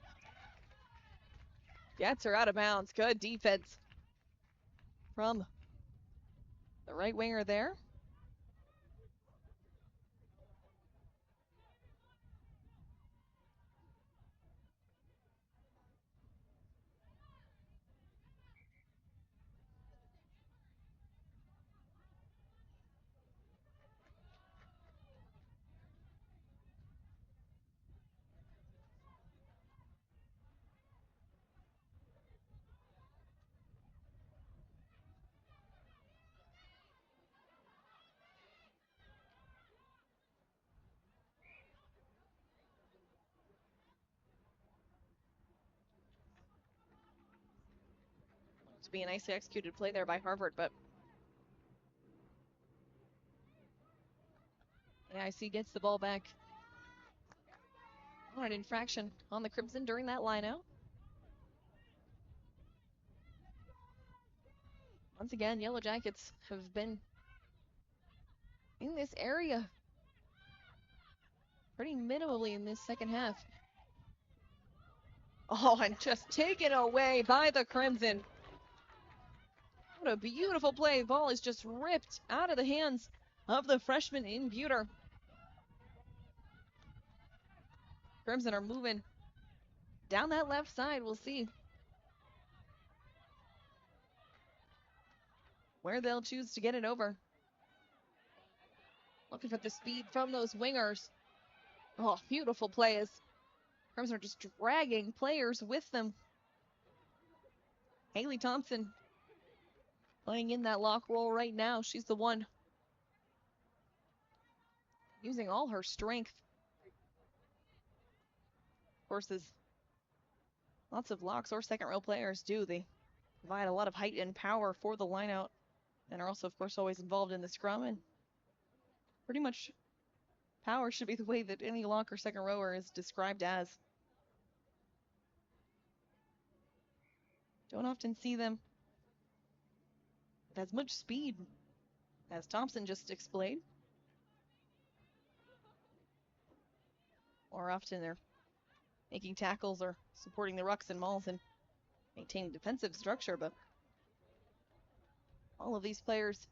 gets her out of bounds. Good defense from the right winger there. To be a nicely executed play there by Harvard, but AIC gets the ball back. On an infraction on the Crimson during that lineout. Once again, Yellow Jackets have been in this area pretty minimally in this second half. Oh, and just taken away by the Crimson. What a beautiful play. The ball is just ripped out of the hands of the freshman in Buter. Crimson are moving down that left side. We'll see where they'll choose to get it over. Looking for the speed from those wingers. Oh, beautiful plays. Crimson are just dragging players with them. Haley Thompson playing in that lock role right now. She's the one using all her strength. Of course, as lots of locks or second row players do, they provide a lot of height and power for the lineout and are also, of course, always involved in the scrum. And pretty much power should be the way that any lock or second rower is described as. Don't often see them with as much speed as Thompson just displayed. More often they're making tackles or supporting the rucks and mauls and maintaining defensive structure, but all of these players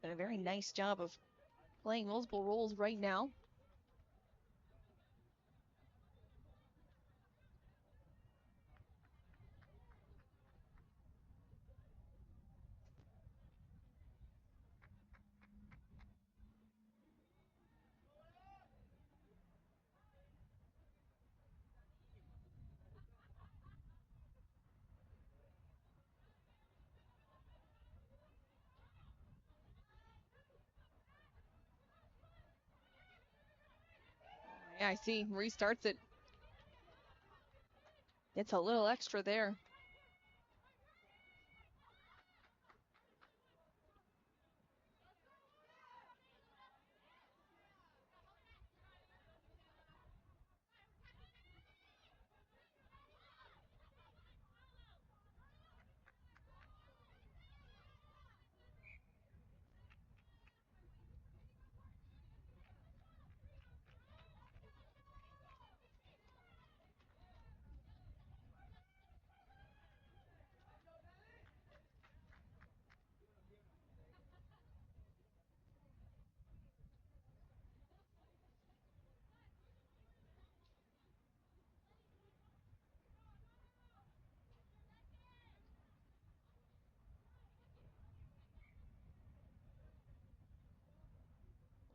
did a very nice job of playing multiple roles right now. Yeah, I see. Restarts it. It's a little extra there.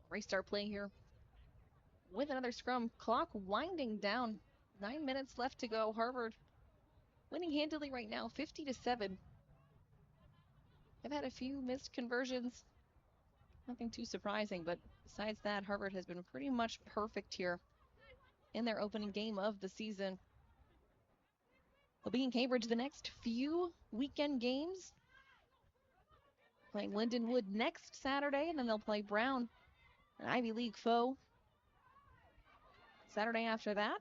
Restart play here with another scrum. Clock winding down. 9 minutes left to go. Harvard winning handily right now, 50-7. They've had a few missed conversions. Nothing too surprising, but besides that, Harvard has been pretty much perfect here in their opening game of the season. They'll be in Cambridge the next few weekend games. Playing Lindenwood next Saturday, and then they'll play Brown, an Ivy League foe, Saturday after that.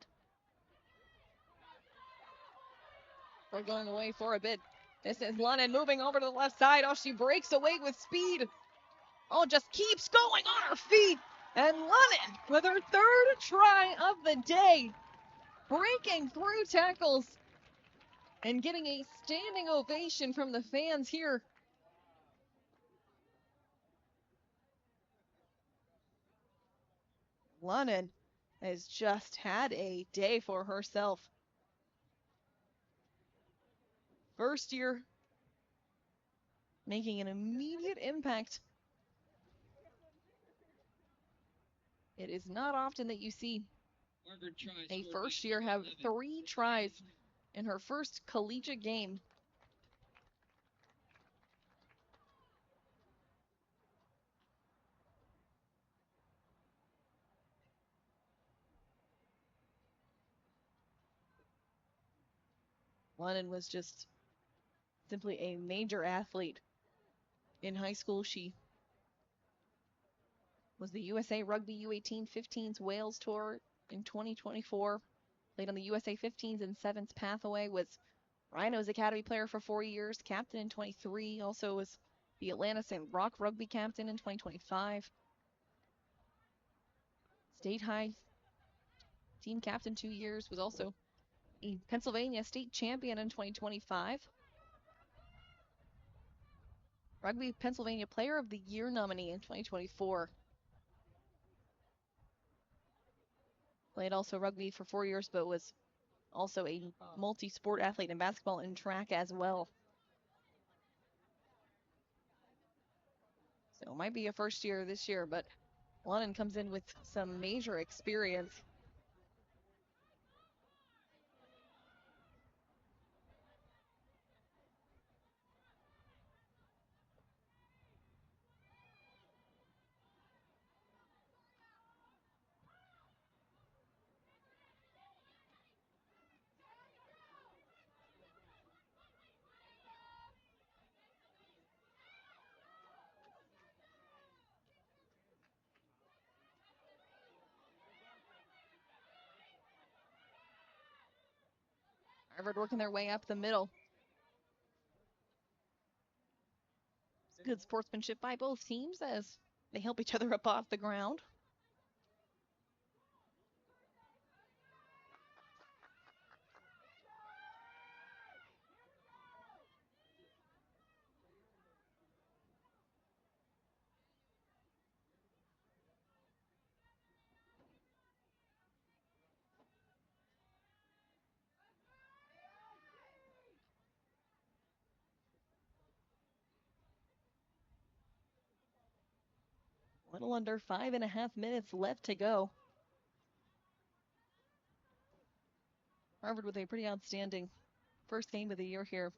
We're going away for a bit. This is Lunnan moving over to the left side. Oh, she breaks away with speed. Oh, just keeps going on her feet. And Lunnan with her third try of the day, breaking through tackles and getting a standing ovation from the fans here. Lunnan has just had a day for herself. First year, making an immediate impact. It is not often that you see a first year have 3 tries in her first collegiate game. Lunnan was just simply a major athlete. In high school, she was the USA Rugby U18 15s Wales Tour in 2024. Played on the USA 15s and 7s Pathway. Was Rhino's Academy player for 4 years. Captain in 23. Also was the Atlanta St. Rock Rugby captain in 2025. State high team captain 2 years. Was also a Pennsylvania state champion in 2025. Rugby Pennsylvania Player of the Year nominee in 2024. Played also rugby for 4 years, but was also a multi-sport athlete in basketball and track as well. So it might be a first year this year, but Lunnan comes in with some major experience. Harvard working their way up the middle. Good sportsmanship by both teams as they help each other up off the ground. A little under 5.5 minutes left to go. Harvard with a pretty outstanding first game of the year here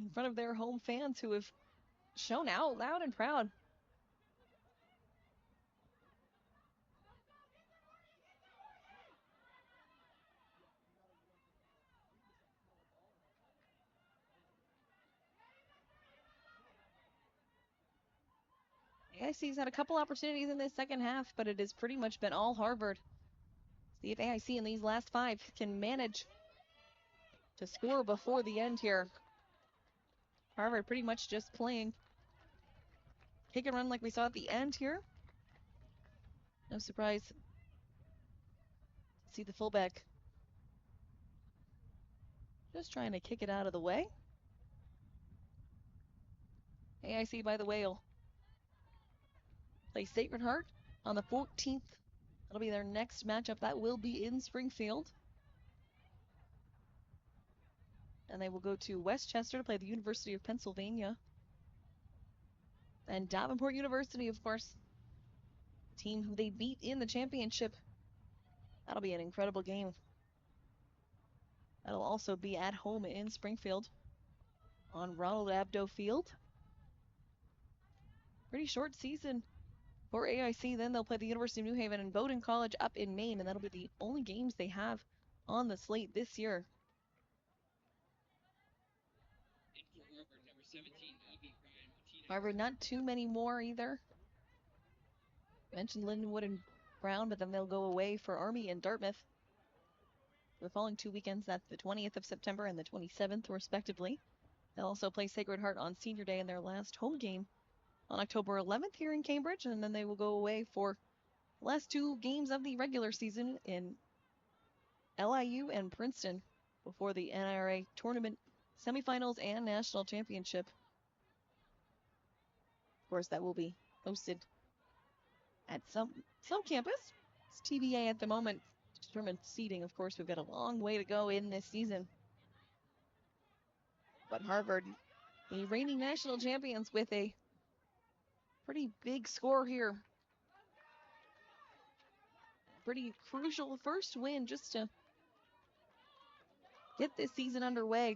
in front of their home fans who have shown out loud and proud. AIC's had a couple opportunities in this second half, but it has pretty much been all Harvard. See if AIC in these last 5 can manage to score before the end here. Harvard pretty much just playing kick and run like we saw at the end here. No surprise to see the fullback just trying to kick it out of the way. AIC, by the way, will play Sacred Heart on the 14th. That'll be their next matchup. That will be in Springfield. And they will go to Westchester to play the University of Pennsylvania. And Davenport University, of course, the team who they beat in the championship. That'll be an incredible game. That'll also be at home in Springfield on Ronald Abdo Field. Pretty short season for AIC. Then they'll play the University of New Haven and Bowdoin College up in Maine, and that'll be the only games they have on the slate this year. And for Harvard, number 17, Evan Ryan Martinez. Harvard, not too many more either. Mentioned Lindenwood and Brown, but then they'll go away for Army and Dartmouth. The following 2 weekends, that's the 20th of September and the 27th, respectively. They'll also play Sacred Heart on Senior Day in their last home game on October 11th here in Cambridge, and then they will go away for the last 2 games of the regular season in LIU and Princeton before the NRA tournament semifinals and national championship. Of course, that will be hosted at some campus. It's TBA at the moment. Determined seeding, of course, we've got a long way to go in this season. But Harvard, the reigning national champions, with a pretty big score here. Pretty crucial first win just to get this season underway.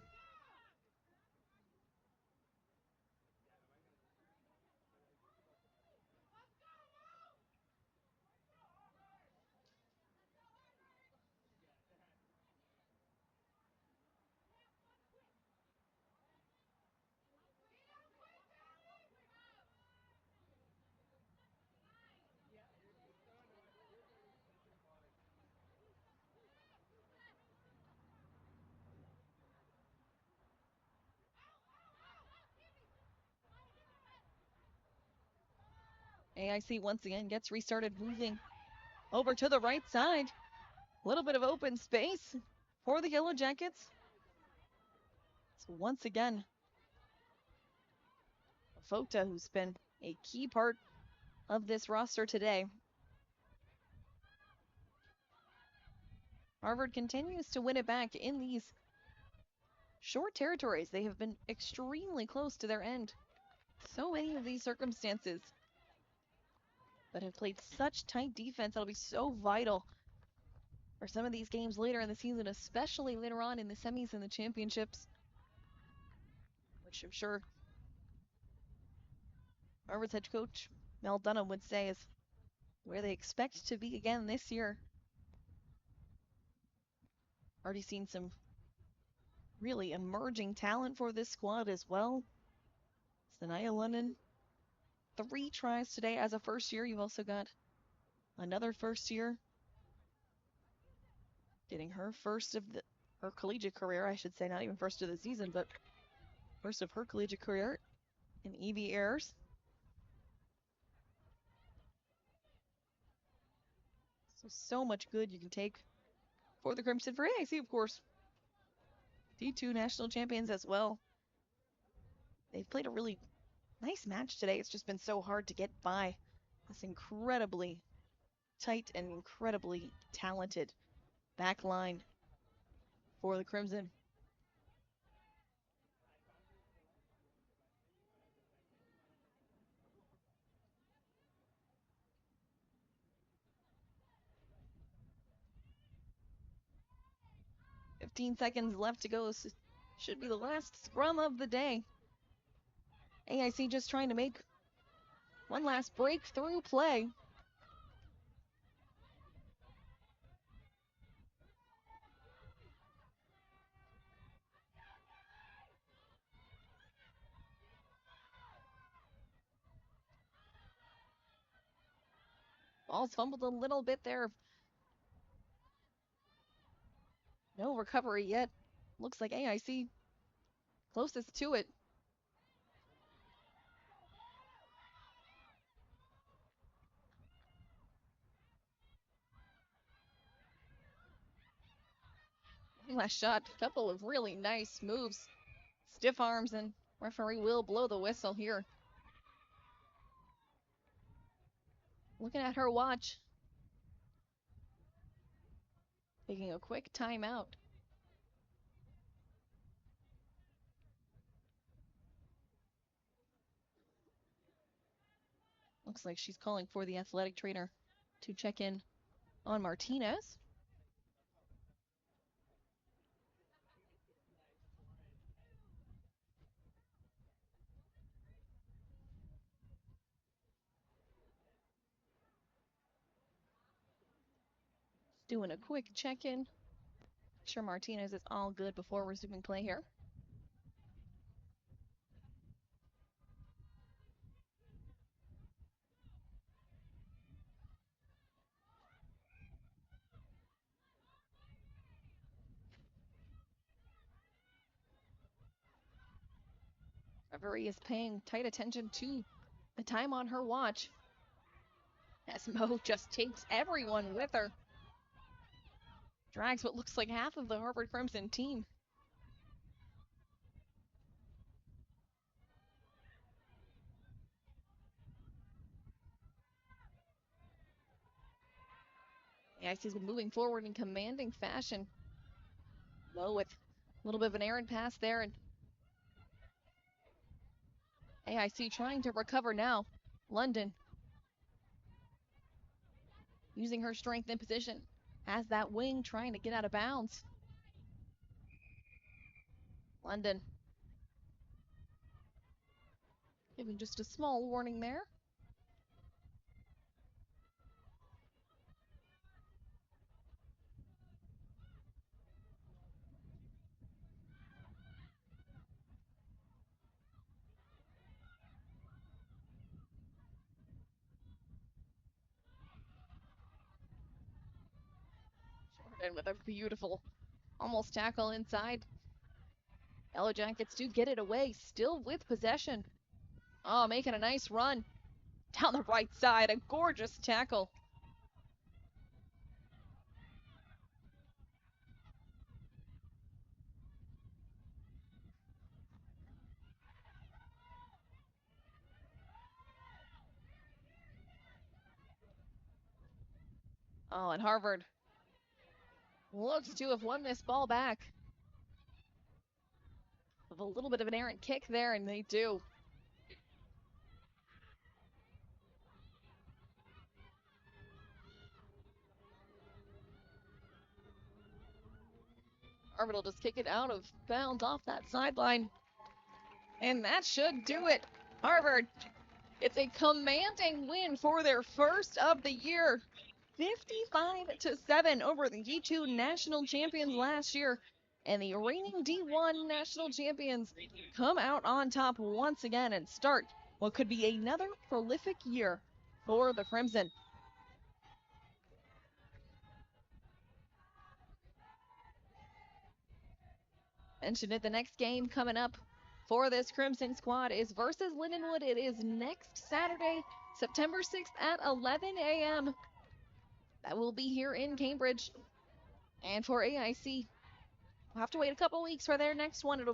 AIC once again gets restarted, moving over to the right side. A little bit of open space for the Yellow Jackets. So once again, Fota, who's been a key part of this roster today. Harvard continues to win it back in these short territories. They have been extremely close to their end. So many of these circumstances, but have played such tight defense. That'll be so vital for some of these games later in the season, especially later on in the semis and the championships, which I'm sure Harvard's head coach Mel Dunham would say is where they expect to be again this year. Already seen some really emerging talent for this squad as well. Sanaya Lennon, 3 tries today as a first year. You've also got another first year getting her first of the her collegiate career, I should say, not even first of the season, but first of her collegiate career in EV errors. So much good you can take for the Crimson. For AIC, of course, D2 national champions as well. They've played a really nice match today. It's just been so hard to get by this incredibly tight and incredibly talented back line for the Crimson. .15 seconds left to go. So should be the last scrum of the day. AIC just trying to make one last breakthrough play. Ball's fumbled a little bit there. No recovery yet. Looks like AIC closest to it. Last shot, a couple of really nice moves. Stiff arms, and referee will blow the whistle here. Looking at her watch. Taking a quick timeout. Looks like she's calling for the athletic trainer to check in on Martinez. Doing a quick check-in. Sure Martinez is all good before resuming play here. Referee is paying tight attention to the time on her watch, as Mo just takes everyone with her. Drags what looks like half of the Harvard Crimson team. AIC's been moving forward in commanding fashion. Mo with a little bit of an errant pass there, and AIC trying to recover now. London using her strength in position. Has that wing trying to get out of bounds. London giving just a small warning there. Jordan with a beautiful almost tackle inside. Yellow Jackets do get it away, still with possession. Oh, making a nice run down the right side. A gorgeous tackle. Oh, and Harvard looks to have won this ball back. With a little bit of an errant kick there, and they do. Harvard will just kick it out of bounds off that sideline. And that should do it. Harvard, it's a commanding win for their first of the year. 55-7 over the D2 national champions last year. And the reigning D1 national champions come out on top once again and start what could be another prolific year for the Crimson. Mentioned it, the next game coming up for this Crimson squad is versus Lindenwood. It is next Saturday, September 6th at 11 a.m. That will be here in Cambridge. And for AIC, we'll have to wait a couple weeks for their next one. It'll